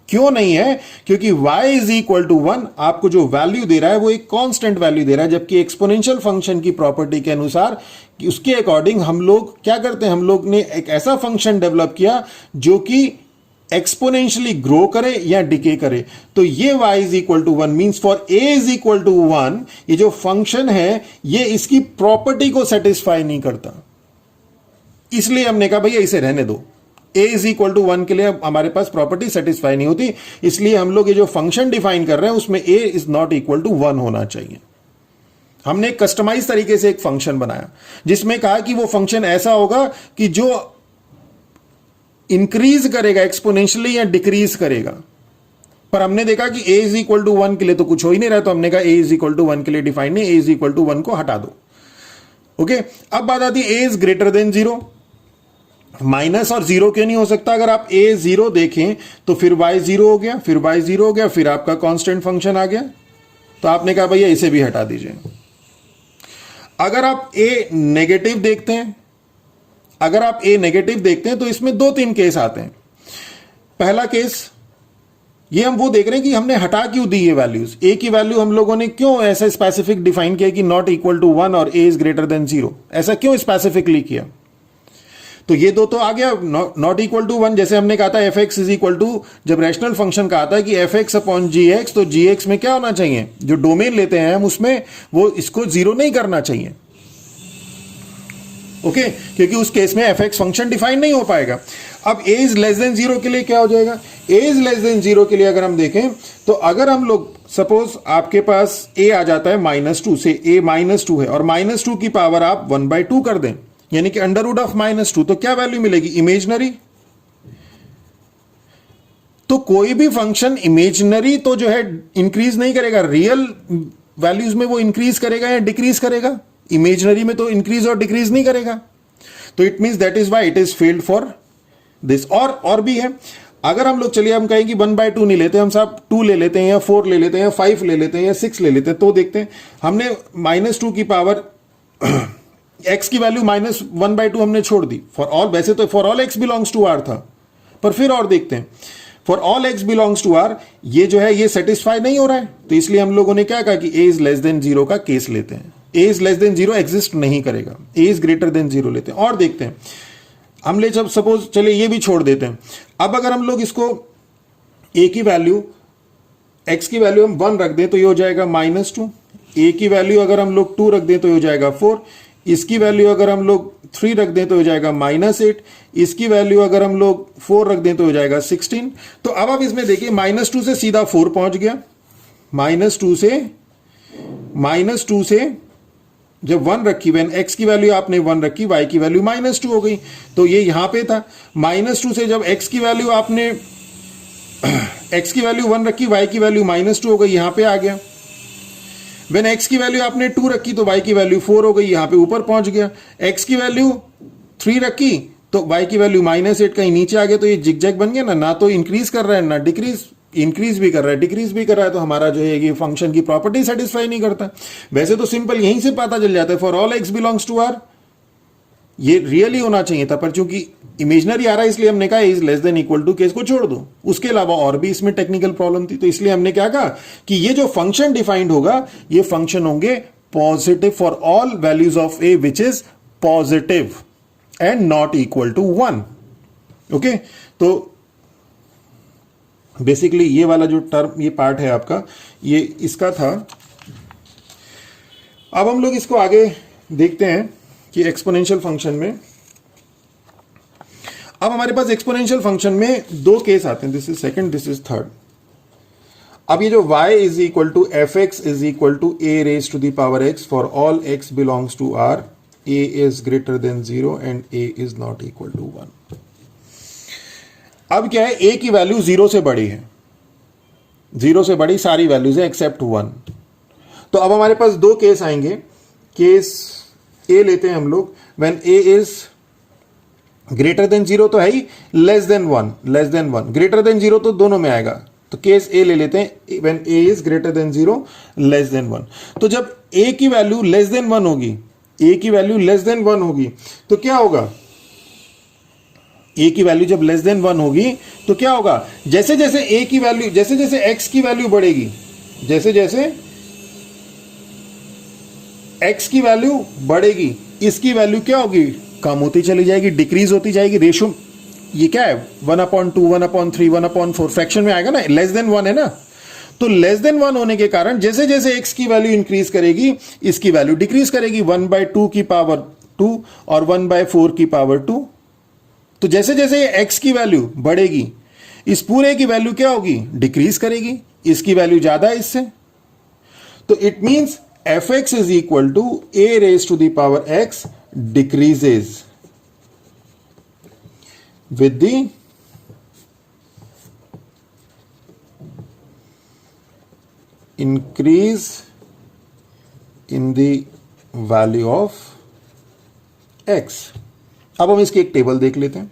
क्यों नहीं है? क्योंकि y इज इक्वल टू 1 आपको जो वैल्यू दे रहा है वो एक कांस्टेंट वैल्यू दे रहा है, जबकि एक्सपोनेंशियल फंक्शन की प्रॉपर्टी के अनुसार कि उसके अकॉर्डिंग हम लोग क्या करते हैं, हम लोग ने एक ऐसा फंक्शन डेवलप किया जो कि एक्सपोनेंशियली ग्रो करे या डिके करे। तो ये y is equal to 1 means for a is equal to 1, ये जो फंक्शन है ये इसकी प्रॉपर्टी को सेटिस्फाई नहीं करता, इसलिए हमने कहा भैया इसे रहने दो। a इज इक्वल टू 1 के लिए हमारे पास प्रॉपर्टी सेटिस्फाई नहीं होती, इसलिए हम लोग ये जो फंक्शन डिफाइन कर रहे हैं उसमें a is not equal to 1 होना चाहिए। हमने कस्टमाइज तरीके से एक फंक्शन बनाया जिसमें कहा कि वो फंक्शन ऐसा होगा कि जो इंक्रीज करेगा एक्सपोनेंशियली या डिक्रीज करेगा। पर हमने देखा कि a इज इक्वल टू 1 के लिए तो कुछ हो ही नहीं रहा, तो हमने कहा a इज इक्वल टू 1 के लिए डिफाइन नहीं, a इज इक्वल टू 1 को हटा दो। ओके, अब बात आती है a is greater than 0। Minus और 0 क्यों नहीं हो सकता? अगर आप a 0 देखें तो फिर y 0 हो गया, फिर y 0 हो गया, फिर आपका कांस्टेंट फंक्शन आ गया, तो आपने कहा भैया इसे भी हटा दीजिए। अगर आप a नेगेटिव देखते हैं, अगर आप a नेगेटिव देखते हैं तो इसमें 2-3 केस आते हैं। पहला केस ये हम वो देख रहे हैं कि हमने हटा क्यों दी ये वैल्यूज। a की वैल्यू हम लोगों ने क्यों ऐसा स्पेसिफिक डिफाइन किया कि नॉट इक्वल टू 1 और a इज ग्रेटर देन 0, ऐसा क्यों स्पेसिफिकली किया? तो ये दो तो आ गया नॉट इक्वल टू 1, जैसे हमने कहा था f x is equal to, जब रैशनल फंक्शन कहा था कि f x upon g x, तो जी एक्स में क्या होना चाहिए, जो डोमेन लेते हैं हम उसमें वो इसको जीरो नहीं करना चाहिए, ओके क्योंकि उस केस में एफ एक्स फंक्शन डिफाइन नहीं हो पाएगा। अब ए इज लेस देन जीरो के लिए क्या हो जाएगा, ए इज लेस देन जीरो के लिए अगर हम देखें तो अगर हम लोग सपोज आपके पास ए आ जाता है -2 से, ए -2 है और -2 की पावर आप 1/2 कर दें यानी कि अंडर रूट ऑफ -2, तो क्या वैल्यू मिलेगी, इमेजनरी। तो कोई भी फंक्शन इमेजनरी तो जो है इंक्रीज नहीं करेगा, रियल वैल्यूज में वो इंक्रीज करेगा या डिक्रीज करेगा, इमेजनरी में तो इंक्रीज और डिक्रीज नहीं करेगा। तो it means that is why it is failed for this. और भी है, अगर हम लोग चलिए हम कहें कि 1/2 नहीं लेते, हम सब 2 ले लेते हैं या 4 ले लेते हैं या 5 ले लेते हैं या 6 ले लेते हैं, तो देखते हैं हमने -2 की पावर x की वैल्यू -1/2 हमने छोड़ दी फॉर ऑल, वैसे तो for all x belongs to r था, पर फिर और देखते हैं for all x belongs to r, ये जो है ये सेटिस्फाई नहीं हो रहा है, तो इसलिए हम लोगों ने क्या कहा कि a इज लेस देन 0 का केस लेते हैं। a is less than 0 exist नहीं करेगा, a इज ग्रेटर देन 0 लेते हैं। और देखते हैं हम ले, जब सपोज चले ये भी छोड़ देते हैं। अब अगर हम लोग इसको a की वैल्यू, x की वैल्यू हम 1 रख दें तो ये हो जाएगा -2, a की वैल्यू अगर हम लोग 2 रख दें तो ये हो जाएगा 4, इसकी वैल्यू अगर हम लोग 3 रख दें तो हो जाएगा -8, इसकी वैल्यू अगर हम लोग 4 रख दें तो हो जाएगा 16। तो अब आप इसमें देखिए -2 से सीधा 4 पहुंच गया, -2 से जब 1 रखी, वेन x की वैल्यू आपने 1 रखी, y की वैल्यू -2 हो गई, तो ये यहां पे था। -2 से जब x की वैल्यू आपने x की वैल्यू 1 रखी, y की वैल्यू -2 हो गई, यहां पे आ गया। वेन x की वैल्यू आपने 2 रखी तो y की वैल्यू 4 हो गई, यहां पे ऊपर पहुंच गया। x की वैल्यू 3 रखी तो y की वैल्यू -8 कहीं नीचे आ गया, तो ये जिगजैग बन गया ना तो इंक्रीज कर रहा है ना डिक्रीज, इंक्रीज भी कर रहा है डिक्रीज भी कर रहा है, तो हमारा जो है ये फंक्शन की प्रॉपर्टी सेटिस्फाई नहीं करता। वैसे तो सिंपल यहीं से पता चल जाता है for all x belongs to r, ये रियली होना चाहिए था, पर चूंकि इमेजनरी आ रहा है इसलिए हमने कहा is less than equal to case को छोड़ दो। उसके अलावा और भी इसमें टेक्निकल प्रॉब्लम थी, तो इसलिए हमने क्या कहा कि ये जो फंक्शन डिफाइंड होगा ये फंक्शन होंगे positive for all values of a which is positive and not equal to 1। Okay, तो बेसिकली ये वाला जो टर्म, ये पार्ट है आपका, ये इसका था। अब हम लोग इसको आगे देखते हैं कि एक्सपोनेंशियल फंक्शन में, अब हमारे पास एक्सपोनेंशियल फंक्शन में 2 केस आते हैं, this is second, this is third. अब ये जो y is equal to F x is equal to a raise to the power x for all x belongs to r, a is greater than 0 and a is not equal to 1। अब क्या है, a की value 0 से बड़ी है, 0 से बड़ी सारी वैल्यूज है एक्सेप्ट 1। तो अब हमारे पास 2 केस आएंगे। केस a लेते हैं हम लोग, when a is greater than 0 तो है ही, लेस देन 1, ग्रेटर देन 0 तो दोनों में आएगा, तो केस a ले लेते हैं, when a is greater than 0 less than 1। तो जब a की वैल्यू लेस देन 1 होगी, a की वैल्यू लेस देन 1 होगी तो क्या होगा, a की वैल्यू जब लेस देन 1 होगी तो क्या होगा, जैसे जैसे a की वैल्यू, जैसे जैसे x की वैल्यू बढ़ेगी, जैसे जैसे x की वैल्यू बढ़ेगी, इसकी वैल्यू क्या होगी, कम होती चली जाएगी, डिक्रीज होती जाएगी। रेशियो ये क्या है, 1/2, 1/3, 1/4 फ्रैक्शन में आएगा ना, लेस देन 1 है ना, तो लेस देन 1 होने के कारण जैसे जैसे x की वैल्यू इंक्रीज करेगी इसकी वैल्यू डिक्रीज करेगी, 1/2 की पावर 2 और 1/4 की पावर 2। तो जैसे जैसे x की वैल्यू बढ़ेगी इस पूरे की वैल्यू क्या होगी, डिक्रीज करेगी, इसकी वैल्यू ज्यादा है इससे। तो it means f x is equal to a raise to the power x decreases with the increase in the value of x। अब हम इसकी एक टेबल देख लेते हैं,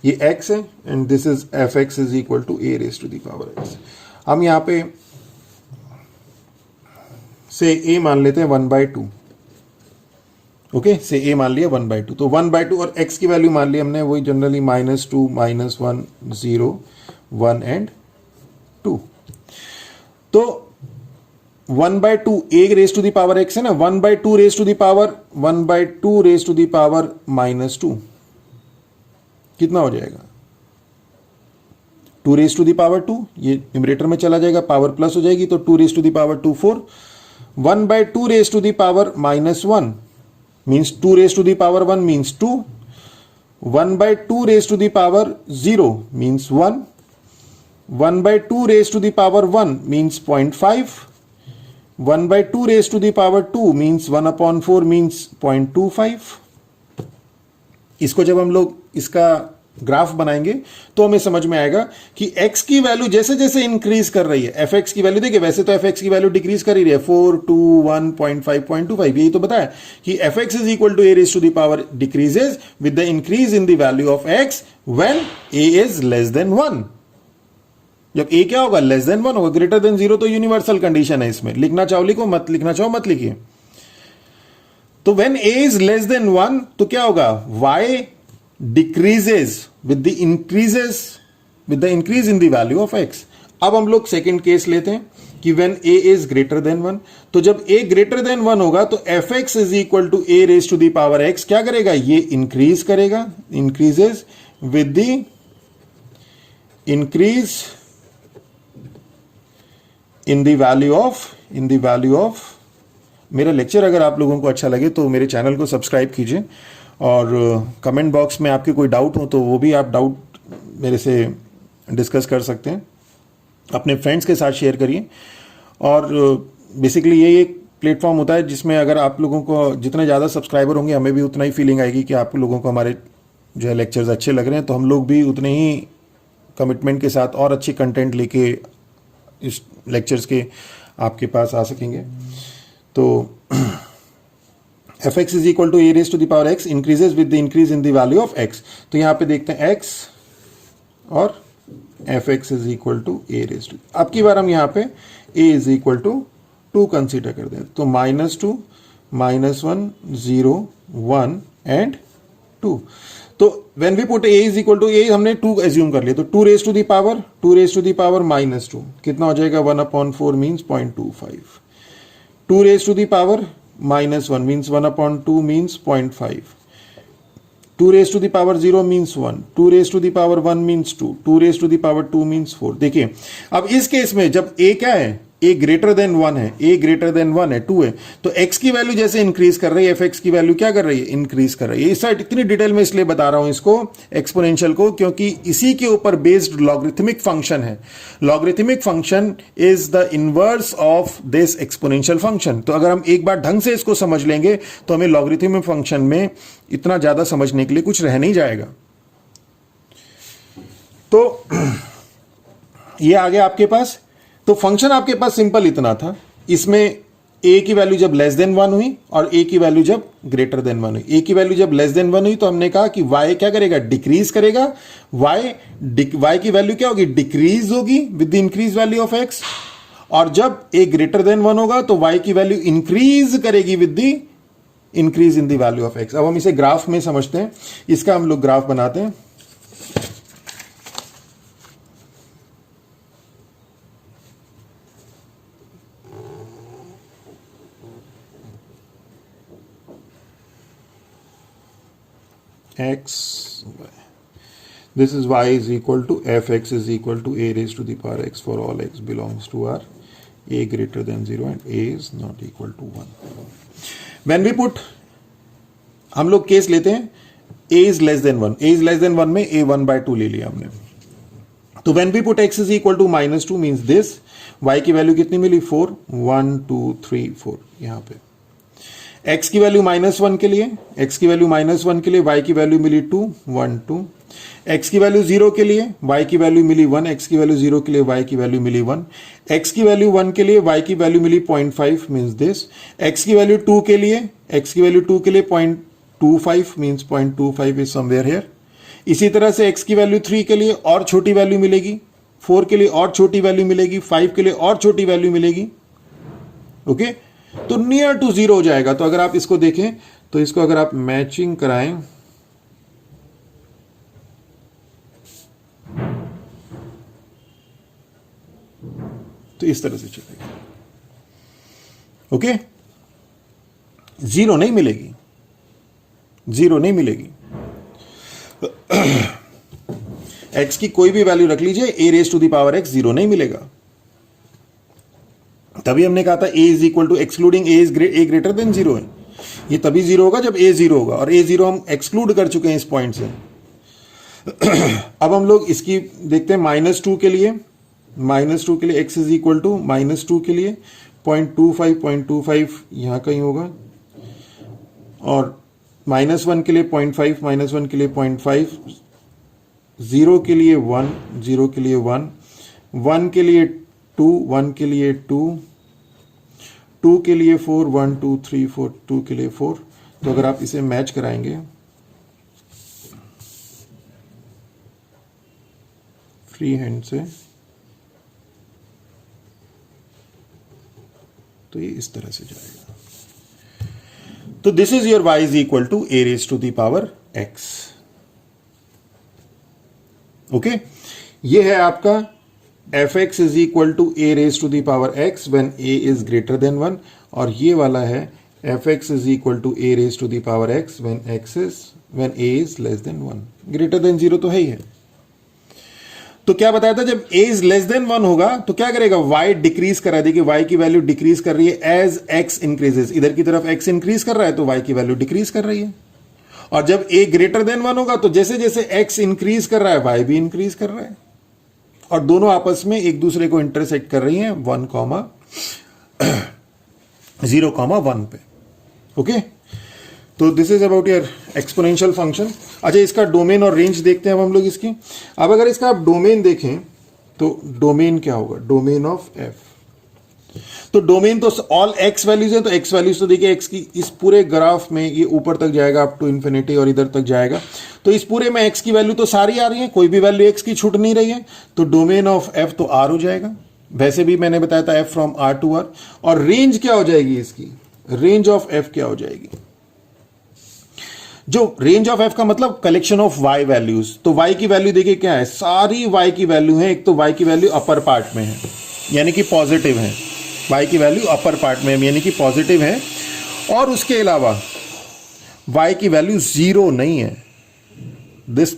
ये x है and this is f x is equal to a raise to the power x। हम यहां पे से a मान लेते हैं 1/2, ओके, से a मान लिया 1/2, तो 1/2 और x की वैल्यू मान ली हमने वही जनरली -2, -1, 0, 1 एंड 2। तो 1/2 a raise to the power x है ना, 1/2 रेज टू द पावर -2, कितना हो जाएगा 2 रेज टू द पावर 2, ये न्यूमरेटर में चला जाएगा, पावर प्लस हो जाएगी तो 2 raise to the power 2 4, 1/2 raise to the power -1 means 2 raise to the power 1 means 2, 1/2 raise to the power 0 means 1, 1/2 raise to the power 1 means 0.5, 1/2 raise to the power 2 means 1/4 means 0.25। इसको जब हम लोग इसका graph बनाएंगे तो हमें समझ में आएगा कि x की वैल्यू जैसे जैसे इंक्रीज कर रही है, fx की वैल्यू देखिए, वैसे तो fx की वैल्यू डिक्रीज कर ही रही है, 4 2 1 0.5 0.25, यही तो बताया कि fx is equal to a raise to the power decreases with the increase in the value of x when a is less than 1। जब a क्या होगा, लेस देन 1 होगा, ग्रेटर देन 0 तो यूनिवर्सल कंडीशन है, इसमें लिखना चाहो लिखो, मत लिखना चाहो मत लिखिए। तो when a is less than 1 तो क्या होगा, y decreases with the increase in the value of x। अब हम लोग सेकेंड केस लेते हैं कि when a is greater than 1, तो जब a greater than 1 होगा तो fx is equal to a raised to the power x क्या करेगा, ये इंक्रीज करेगा, increases with the increase in the value of मेरा लेक्चर अगर आप लोगों को अच्छा लगे तो मेरे चैनल को सब्सक्राइब कीजिए, और कमेंट बॉक्स में आपके कोई डाउट हो तो वो भी आप डाउट मेरे से डिस्कस कर सकते हैं, अपने फ्रेंड्स के साथ शेयर करिए। और बेसिकली ये एक प्लेटफॉर्म होता है जिसमें अगर आप लोगों को जितने ज़्यादा सब्सक्राइबर होंगे हमें भी उतना ही फीलिंग आएगी कि आप लोगों को हमारे जो है लेक्चर्स अच्छे लग रहे हैं, तो हम लोग भी उतने ही कमिटमेंट के साथ और अच्छी कंटेंट लेके इस लेक्चर्स के आपके पास आ सकेंगे। तो fx is equal to a raise to the power x increases with the increase in the value of x। तो यहां पे देखते हैं x और fx is equal to a raise to, अब की बार हम यहां पे a is equal to 2 consider कर दें, तो -2 -1 0 1 एंड 2। तो when we put a is equal to a हमने 2 एज्यूम कर लिया, तो 2 रेज टू द पावर -2 कितना हो जाएगा, 1/4 means 0.25, 2 raise to the power -1 means 1/2 means 0.5, 2 raised to the power 0 means 1, 2 raised to the power 1 means 2, 2 raised to the power 2 means 4। देखिए अब इस केस में जब a क्या है, a ग्रेटर देन 1 है, a ग्रेटर देन 1 है, 2 है, तो x की वैल्यू जैसे इंक्रीज कर रही है fx की वैल्यू क्या कर रही है, इंक्रीज कर रही है। इस साइड इतनी डिटेल में इसलिए बता रहा हूं इसको एक्सपोनेंशियल को, क्योंकि इसी के ऊपर बेस्ड लॉगरिथमिक फंक्शन है। Logarithmic function is the inverse of this exponential function. तो अगर हम एक बार ढंग से इसको समझ लेंगे तो हमें लॉगरिथमिक फंक्शन में इतना ज्यादा समझने के लिए कुछ रह नहीं जाएगा। तो ये आ गया आपके पास। तो फंक्शन आपके पास सिंपल इतना था, इसमें a की वैल्यू जब लेस देन 1 हुई और a की वैल्यू जब ग्रेटर देन 1 हुई। a की वैल्यू जब लेस देन 1 हुई तो हमने कहा कि y क्या करेगा, डिक्रीज करेगा, y की वैल्यू क्या होगी, डिक्रीज होगी with the increase value of x, और जब a ग्रेटर देन 1 होगा तो y की वैल्यू इंक्रीज करेगी with the increase in the value of x। अब हम इसे ग्राफ में समझते हैं, इसका हम लोग ग्राफ बनाते हैं। x y, this is y is equal to fx is equal to a raised to the power x for all x belongs to R, a greater than 0 and a is not equal to 1। when we put, हम लोग case लेते हैं a is less than 1, a is less than 1 में a 1/2 ले लिया हमने। तो when we put x is equal to -2 means this, y की वैल्यू कितनी मिली, 4 1 2 3 4, यहां पे x की वैल्यू -1 के लिए, x की वैल्यू -1 के लिए y की वैल्यू मिली 2 1 2, x की वैल्यू 0 के लिए y की वैल्यू मिली 1, x की वैल्यू 0 के लिए y की वैल्यू मिली 1, x की वैल्यू 1 के लिए y की वैल्यू मिली 0.5 मींस दिस, x की वैल्यू 2 के लिए 0.25 मींस 0.25 इज समवेयर हियर। इसी तरह से x की वैल्यू 3 के लिए और छोटी वैल्यू मिलेगी, 4 के लिए और छोटी वैल्यू मिलेगी, 5 के लिए और छोटी वैल्यू मिलेगी, ओके तो नियर टू 0 हो जाएगा। तो अगर आप इसको देखें तो इसको अगर आप मैचिंग कराएं तो इस तरह से चलेगा, ओके 0 नहीं मिलेगी, 0 नहीं मिलेगी। x की कोई भी वैल्यू रख लीजिए, a raise to the power x zero नहीं मिलेगा। तभी हमने कहा था a is equal to excluding a greater than zero है। ये तभी जीरो होगा जब a जीरो होगा, और a जीरो हम एक्सक्लूड कर चुके हैं इस पॉइंट से। अब हम लोग इसकी देखते हैं -2 के लिए। -2 के लिए x इज इक्वल टू -2 के लिए 0.25 यहां कहीं होगा, और -1 के लिए 0.5, -1 के लिए 0.5, 0 के लिए 1, 0 के लिए 1, 1 के लिए 2, 1 के लिए 2, 2 के लिए 4, 1 2 3 4, 2 के लिए 4। तो अगर आप इसे मैच कराएंगे फ्री हैंड से, तो ये इस तरह से जाएगा। तो this is your y is equal to a raise to the power x। Okay, ये है आपका fx is equal to a raise to the power x when a is greater than 1, और ये वाला है fx is equal to a raise to the power x when a is less than 1। Greater than 0 तो है ही है। तो क्या बताया था, जब a इज लेस देन 1 होगा तो क्या करेगा, y डिक्रीज करा देगी, y की वैल्यू डिक्रीज कर रही है एज x इंक्रीजेस। इधर की तरफ x इंक्रीज कर रहा है तो y की वैल्यू डिक्रीज कर रही है। और जब a ग्रेटर देन 1 होगा तो जैसे जैसे x इंक्रीज कर रहा है y भी इंक्रीज कर रहा है, और दोनों आपस में एक दूसरे को इंटरसेक्ट कर रही हैं 0,1 पे। ओके, तो this is about your exponential function. अच्छा, इसका डोमेन और रेंज देखते हैं अब हम लोग इसकी। अब अगर इसका आप डोमेन देखें तो डोमेन क्या होगा, डोमेन ऑफ f। तो डोमेन तो ऑल x वैल्यूज है, तो x वैल्यूज तो देखिए x की इस पूरे ग्राफ में ये ऊपर तक जाएगा अप टू इन्फिनिटी और इधर तक जाएगा। तो इस पूरे में x की वैल्यू तो सारी आ रही है, कोई भी वैल्यू x की छूट नहीं रही है। तो डोमेन ऑफ f तो r हो जाएगा, वैसे भी मैंने बताया था f from r to r। और रेंज क्या हो जाएगी इसकी, रेंज ऑफ f क्या हो जाएगी, जो रेंज ऑफ f का मतलब कलेक्शन ऑफ y वैल्यूज। तो y की वैल्यू देखिए क्या है, सारी y की वैल्यू है। एक तो y की वैल्यू अपर पार्ट में है यानी कि पॉजिटिव है, y की वैल्यू अपर पार्ट में यानी कि पॉजिटिव है, और उसके अलावा y की वैल्यू 0 नहीं है। This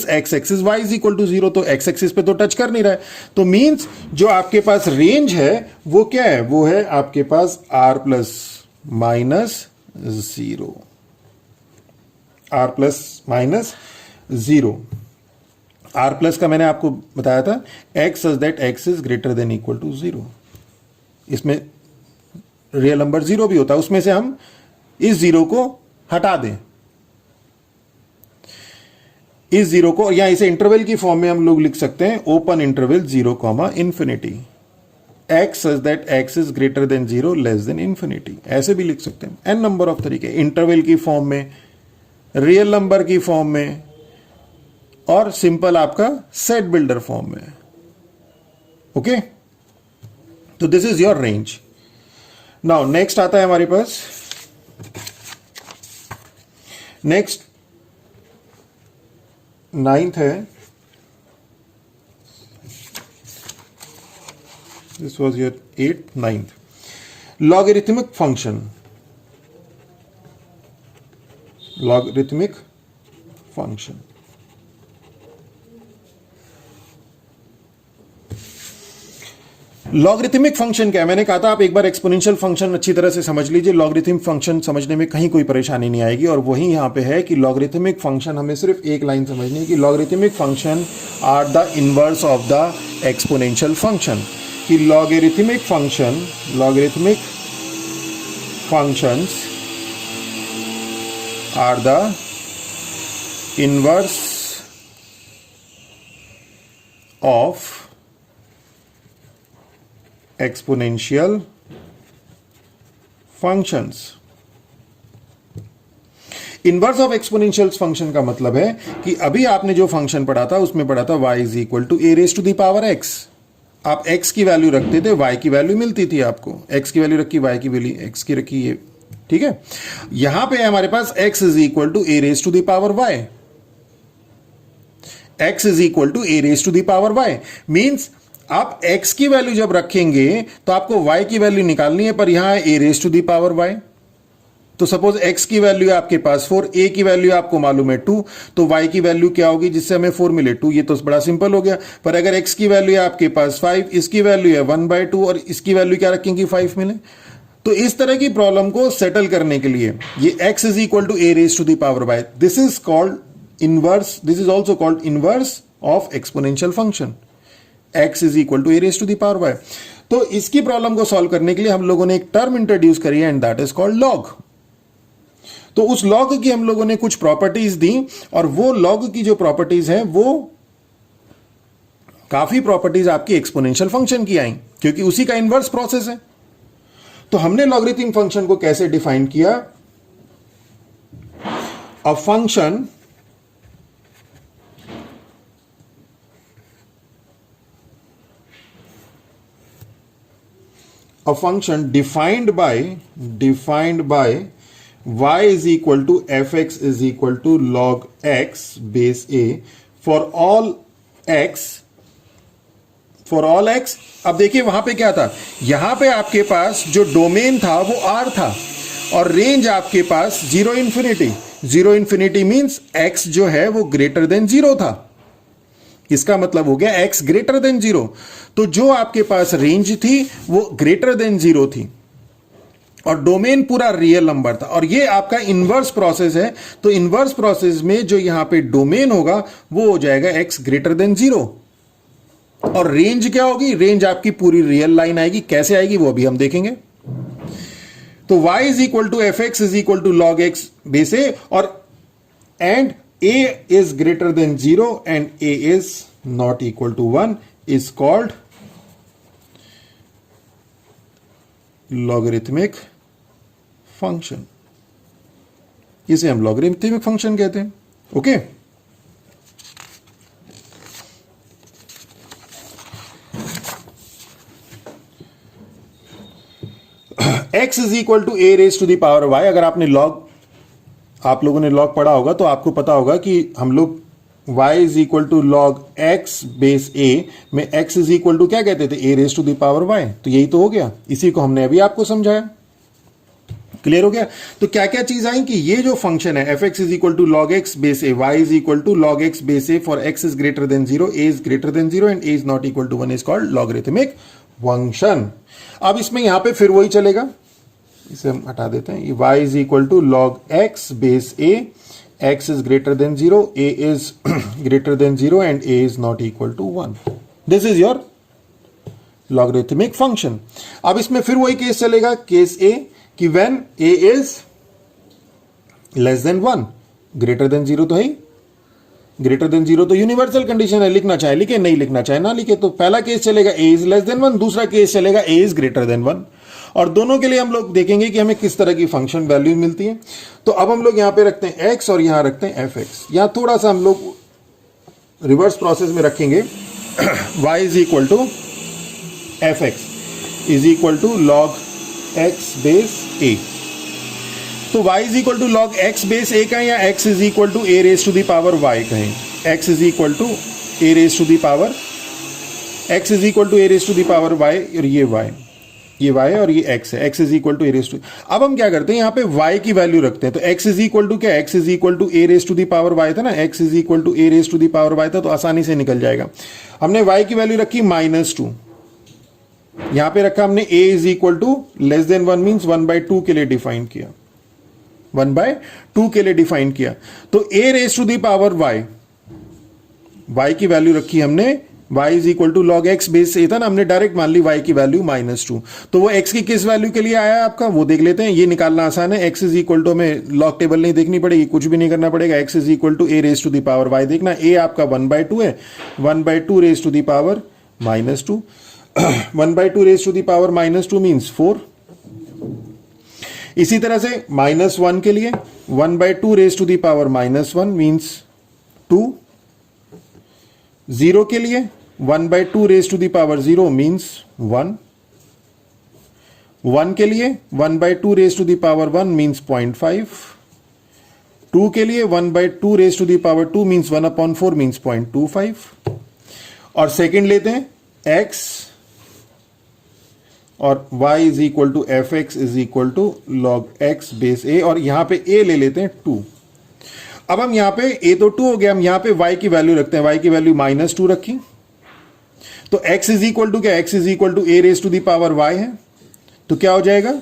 x axis y is equal to 0, तो x एक्सिस पे तो टच कर नहीं रहा है। तो मींस जो आपके पास रेंज है वो क्या है, वो है आपके पास r plus minus 0, r plus minus 0। r plus का मैंने आपको बताया था x such that x is greater than equal to 0। इसमें रियल नंबर 0 भी होता है, उसमें से हम इस 0 को हटा दें, इस 0 को, या इसे इंटरवल की फॉर्म में हम लोग लिख सकते हैं open interval 0, infinity, x such that x is greater than 0 less then infinity. ऐसे भी लिख सकते हैं n नंबर ऑफ तरीके, इंटरवल की फॉर्म में, रियल नंबर की फॉर्म में, और सिंपल आपका सेट बिल्डर फॉर्म में। ओके, तो this is your range. Now next आता है हमारे पास, नेक्स्ट 9th है, this was your 8th 9th, logarithmic function. Logarithmic function, logarithmic function क्या है, मैंने कहा था आप एक बार एक्सपोनेंशियल फंक्शन अच्छी तरह से समझ लीजिए, लॉगरिथमिक फंक्शन समझने में कहीं कोई परेशानी नहीं आएगी। और वही यहां पे है कि लॉगरिथमिक फंक्शन हमें सिर्फ एक लाइन समझनी है कि logarithmic function are the inverse of the exponential function. कि logarithmic functions are the inverse of exponential functions। Inverse of exponential function का मतलब है कि अभी आपने जो फंक्शन पढ़ा था उसमें पढ़ा था y is equal to a raise to the power x। आप x की वैल्यू रखते थे, y की वैल्यू मिलती थी आपको, x की वैल्यू रखी, y की वैल्यू x की रखी, ये ठीक है। यहां पे हमारे पास x is equal to a raise to the power y, x is equal to a raise to the power y। Means आप x की वैल्यू जब रखेंगे तो आपको y की वैल्यू निकालनी है, पर यहां a raise to the power y। तो सपोज x की वैल्यू है आपके पास 4, a की वैल्यू आपको मालूम है 2, तो y की वैल्यू क्या होगी जिससे हमें 4 मिले 2। ये तो बड़ा सिंपल हो गया। पर अगर x की वैल्यू है आपके पास 5, इसकी वैल्यू है 1/2 और इसकी वैल्यू क्या रखेंगे 5 मिले। तो इस तरह की प्रॉब्लम को सेटल करने के लिए ये x is equal to a raise to the power y, this is called inverse, this is also called inverse of exponential function. x is equal to a raise to the power y। तो इसकी problem को solve करने के लिए हम लोगों ने एक टर्म इंट्रोड्यूस करी है and that is called log. तो उस लॉग की हम लोगों ने कुछ प्रॉपर्टीज दी और वो लॉग की जो प्रॉपर्टीज हैं वो काफी प्रॉपर्टीज आपकी एक्सपोनेंशियल फंक्शन की आई, क्योंकि उसी का इनवर्स प्रोसेस है। तो हमने लॉगरिथम फंक्शन को कैसे डिफाइन किया? A function defined by y is equal to fx is equal to log x base a for all x, अब देखिए वहां पे क्या था, यहां पे आपके पास जो डोमेन था वो r था और रेंज आपके पास 0 इंफिनिटी मींस x जो है वो ग्रेटर देन 0 था। इसका मतलब हो गया x ग्रेटर देन 0। तो जो आपके पास रेंज थी वो ग्रेटर देन 0 थी और डोमेन पूरा रियल नंबर था, और ये आपका इनवर्स प्रोसेस है। तो इनवर्स प्रोसेस में जो यहां पे डोमेन होगा वो हो जाएगा x ग्रेटर देन 0 और रेंज क्या होगी, रेंज आपकी पूरी रियल लाइन आएगी। कैसे आएगी वो अभी हम देखेंगे। तो y is equal to F x is equal to log x base a और and a is greater than 0 and a is not equal to 1 is called logarithmic function. इसे हम लॉगरिथमिक फंक्शन कहते हैं। Okay, x is equal to a raise to the power y। अगर आप लोगों ने log पढ़ा होगा तो आपको पता होगा कि हम लोग y is equal to log x base a में x इज इक्वल टू क्या कहते थे, a raise to the power y। तो यही तो हो गया, इसी को हमने अभी आपको समझाया। क्लियर हो गया? तो क्या क्या चीज आई कि ये जो फंक्शन है f(x) is equal to log x base a, y is equal to log x base a for x is greater than 0, a is greater than 0 and a is not equal to 1 is called logarithmic function. अब इसमें यहां पे फिर वही चलेगा, इसे हम हटा देते हैं। y is equal to log x base a, x is greater than 0, a is greater than 0 and a is not equal to 1। This is your logarithmic function. अब इसमें फिर वही केस चलेगा, केस a कि when a is less than 1, greater than 0 तो है, greater than 0 तो universal condition है, लिखना चाहे लिखे, नहीं लिखना चाहे ना लिखे। तो पहला केस चलेगा a इज लेस देन 1, दूसरा केस चलेगा a इज ग्रेटर देन 1 और दोनों के लिए हम लोग देखेंगे कि हमें किस तरह की फंक्शन वैल्यू मिलती है। तो अब हम लोग यहां पे रखते हैं x और यहां रखते हैं fx। यहां थोड़ा सा हम लोग रिवर्स प्रोसेस में रखेंगे y is equal to fx is equal to log x base a। तो y is equal to log x base a कहें या x is equal to a raise to the power y कहें, x is equal to a raise to the power, x is equal to a raise to the power y और ये y और ये x है, x is equal to a raise to. अब हम क्या करते हैं, यहाँ पे y की वैल्यू रखते हैं। तो x इज इक्वल टू क्या, x is equal to a raise to the power y था ना, x is equal to a raise to the power y था, तो आसानी से निकल जाएगा। हमने y की वैल्यू रखी -2, यहां पे रखा हमने a is equal to less than 1 means 1/2 के लिए डिफाइन किया, 1/2 के लिए डिफाइन किया। तो a raise to the power y की वैल्यू रखी हमने, y is equal to log x base a था ना, हमने डायरेक्ट मान ली y की वैल्यू -2। तो वो x की किस वैल्यू के लिए आया आपका वो देख लेते हैं, ये निकालना आसान है। x इज इक्वल टू, हमें लॉग टेबल नहीं देखनी पड़ेगी, कुछ भी नहीं करना पड़ेगा। x is equal to a raise to the power y, देखना a आपका 1/2 है, 1/2 raise to the power -2, 1/2 raise to the power -2 means 4। इसी तरह से -1 के लिए 1/2 raise to the power -1 means 2। 0 के लिए 1/2 raise to the power 0 means 1। 1 के लिए 1/2 raise to the power 1 means 0.5। 2 के लिए 1/2 raise to the power 2 means 1/4 means 0.25। और सेकंड लेते हैं x और y is equal to F x is equal to log x base a, और यहां पे a ले लेते हैं 2। अब हम यहां पे a तो 2 हो गया, हम यहां पे y की वैल्यू रखते हैं, y की वैल्यू -2 रखी, तो x इज इक्वल टू क्या, x is equal to a raise to the power y है, तो क्या हो जाएगा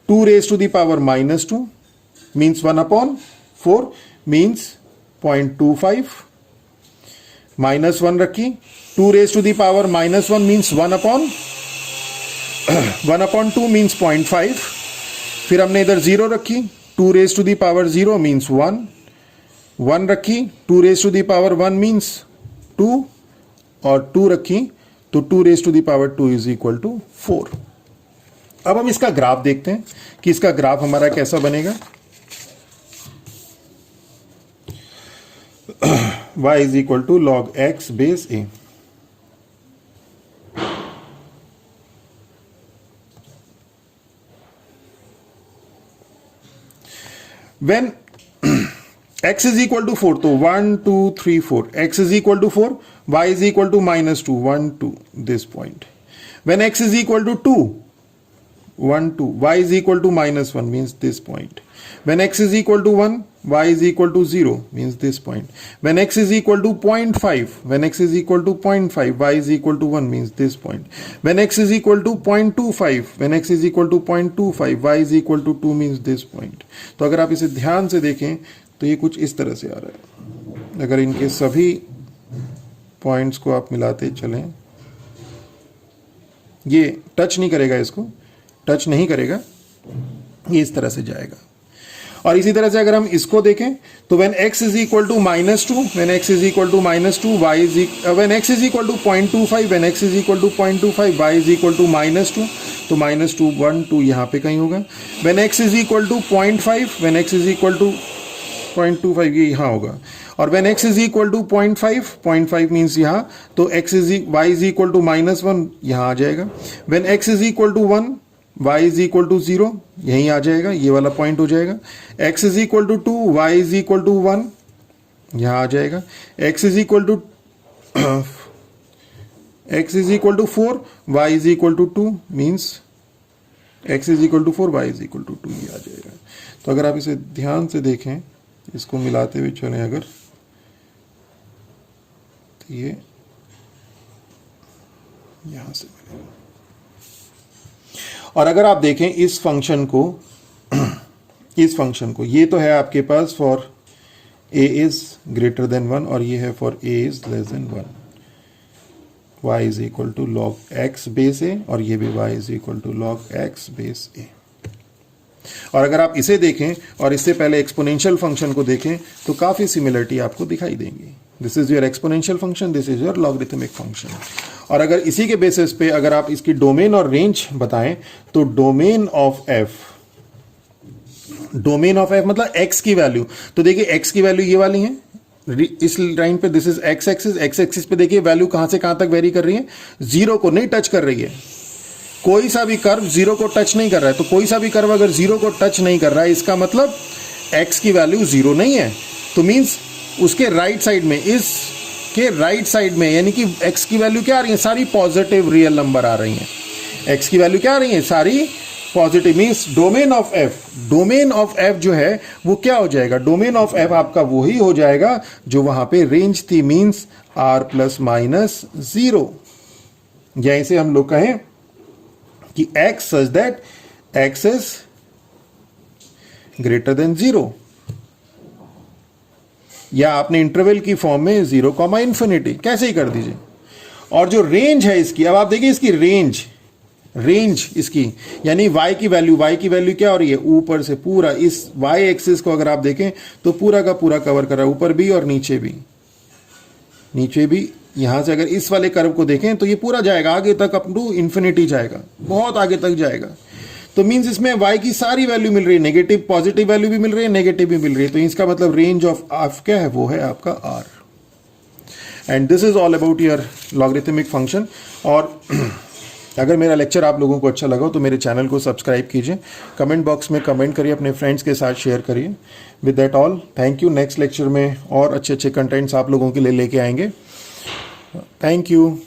2 raise to the power -2 means 1/4 means 0.25, -1 रखी, 2 raise to the power -1 means 1/2 means 0.5, फिर हमने इधर 0 रखी, 2 raise to the power 0 means 1 रखी, 2 raise to the power 1 means 2 और 2 रखी, तो 2 raise to the power 2 is equal to 4। अब हम इसका ग्राफ देखते हैं कि इसका ग्राफ हमारा कैसा बनेगा। y is equal to log x base a. When x is equal to 4, तो 1 2 3 4, x is equal to 4, y is equal to -2 1 2 this point. When x is equal to 2 1 2, y is equal to -1 means this point. When x is equal to 1, y is equal to 0 means this point. When x is equal to 0.5, when x is equal to 0.5, y is equal to 1 means this point. When x is equal to 0.25, when x is equal to 0.25, y is equal to 2 means this point. तो अगर आप इसे ध्यान से देखें तो ये कुछ इस तरह से आ रहा है। अगर इनके सभी पॉइंट्स को आप मिलाते चलें, ये टच नहीं करेगा, इसको टच नहीं करेगा, ये इस तरह से जाएगा। और इसी तरह से अगर हम इसको देखें तो when x is equal to -2, when x is equal to -2, y is when x is equal to 0.25, when x is equal to 0.25, y is equal to -2, तो -2 1 2 यहाँ पे कहीं होगा। when x is equal to 0.5, when x is equal to 0.25, ये यहाँ होगा। और when x is equal to 0.5 means यहाँ, तो y is equal to -1 यहाँ आ जाएगा। when x is equal to 1, y is equal to 0 यहीं आ जाएगा, ये वाला पॉइंट हो जाएगा। x is equal to 2, y is equal to 1 यहाँ आ जाएगा। x is equal to 4, y is equal to 2 means x is equal to 4, y is equal to 2 ये आ जाएगा। तो अगर आप इसे ध्यान से देखें, इसको मिलाते हुए चलें अगर, तो ये यहां से मिलेगा। और अगर आप देखें इस फंक्शन को ये तो है आपके पास for a is greater than 1 और ये है for a is less than 1, y is equal to log x base a और ये भी y is equal to log x base a। और अगर आप इसे देखें और इससे पहले एक्सपोनेंशियल फंक्शन को देखें तो काफी सिमिलरिटी आपको दिखाई देंगी। This is your exponential function, this is your logarithmic function. और अगर इसी के बेसिस पे अगर आप इसकी डोमेन और रेंज बताएं तो डोमेन ऑफ f मतलब x की वैल्यू, तो देखिए x की वैल्यू ये वाली है इस लाइन पे, दिस इज x एक्सिस पे देखिए वैल्यू कहां से कहां तक वेरी कर रही है, 0 को नहीं टच कर रही है। कोई सा भी कर्व 0 को टच नहीं कर रहा है, तो कोई सा भी कर्व अगर 0 को टच नहीं कर रहा है इसका मतलब x की वैल्यू 0 नहीं है, तो मींस उसके राइट साइड में, इसके राइट साइड में, यानी कि x की वैल्यू क्या आ रही है, सारी पॉजिटिव रियल नंबर आ रही हैं। x की वैल्यू क्या आ रही है, सारी positive, means domain of f जो है वो क्या हो जाएगा, डोमेन ऑफ f आपका वही हो जाएगा जो वहां पे रेंज थी, मींस r±0, या इसे हम लोग कहें कि x such that x is greater than 0, या आपने इंटरवल की फॉर्म में 0, कैसे ही कर दीजिए। और जो रेंज है इसकी, अब आप देखिए इसकी रेंज इसकी, यानी y की वैल्यू क्या हो रही है, ऊपर से पूरा इस y एक्सिस को अगर आप देखें तो पूरा का पूरा कवर कर रहा है, ऊपर भी और नीचे भी। यहां से अगर इस वाले कर्व को देखें तो ये पूरा जाएगा आगे तक, अप टू इन्फिनिटी जाएगा, बहुत आगे तक जाएगा। तो मींस इसमें y की सारी वैल्यू मिल रही है, नेगेटिव पॉजिटिव वैल्यू भी मिल रही है, नेगेटिव भी मिल रही है, तो इसका मतलब रेंज ऑफ f क्या है, वो है आपका r। And this is all about your logarithmic function. और अगर मेरा लेक्चर आप लोगों को अच्छा लगा तो मेरे चैनल को सब्सक्राइब कीजिए, कमेंट बॉक्स में कमेंट करिए, अपने फ्रेंड्स के साथ शेयर करिए। With that all, thank you. Next lecture में और अच्छे कंटेंट्स आप लोगों के लिए लेके आएंगे। Thank you.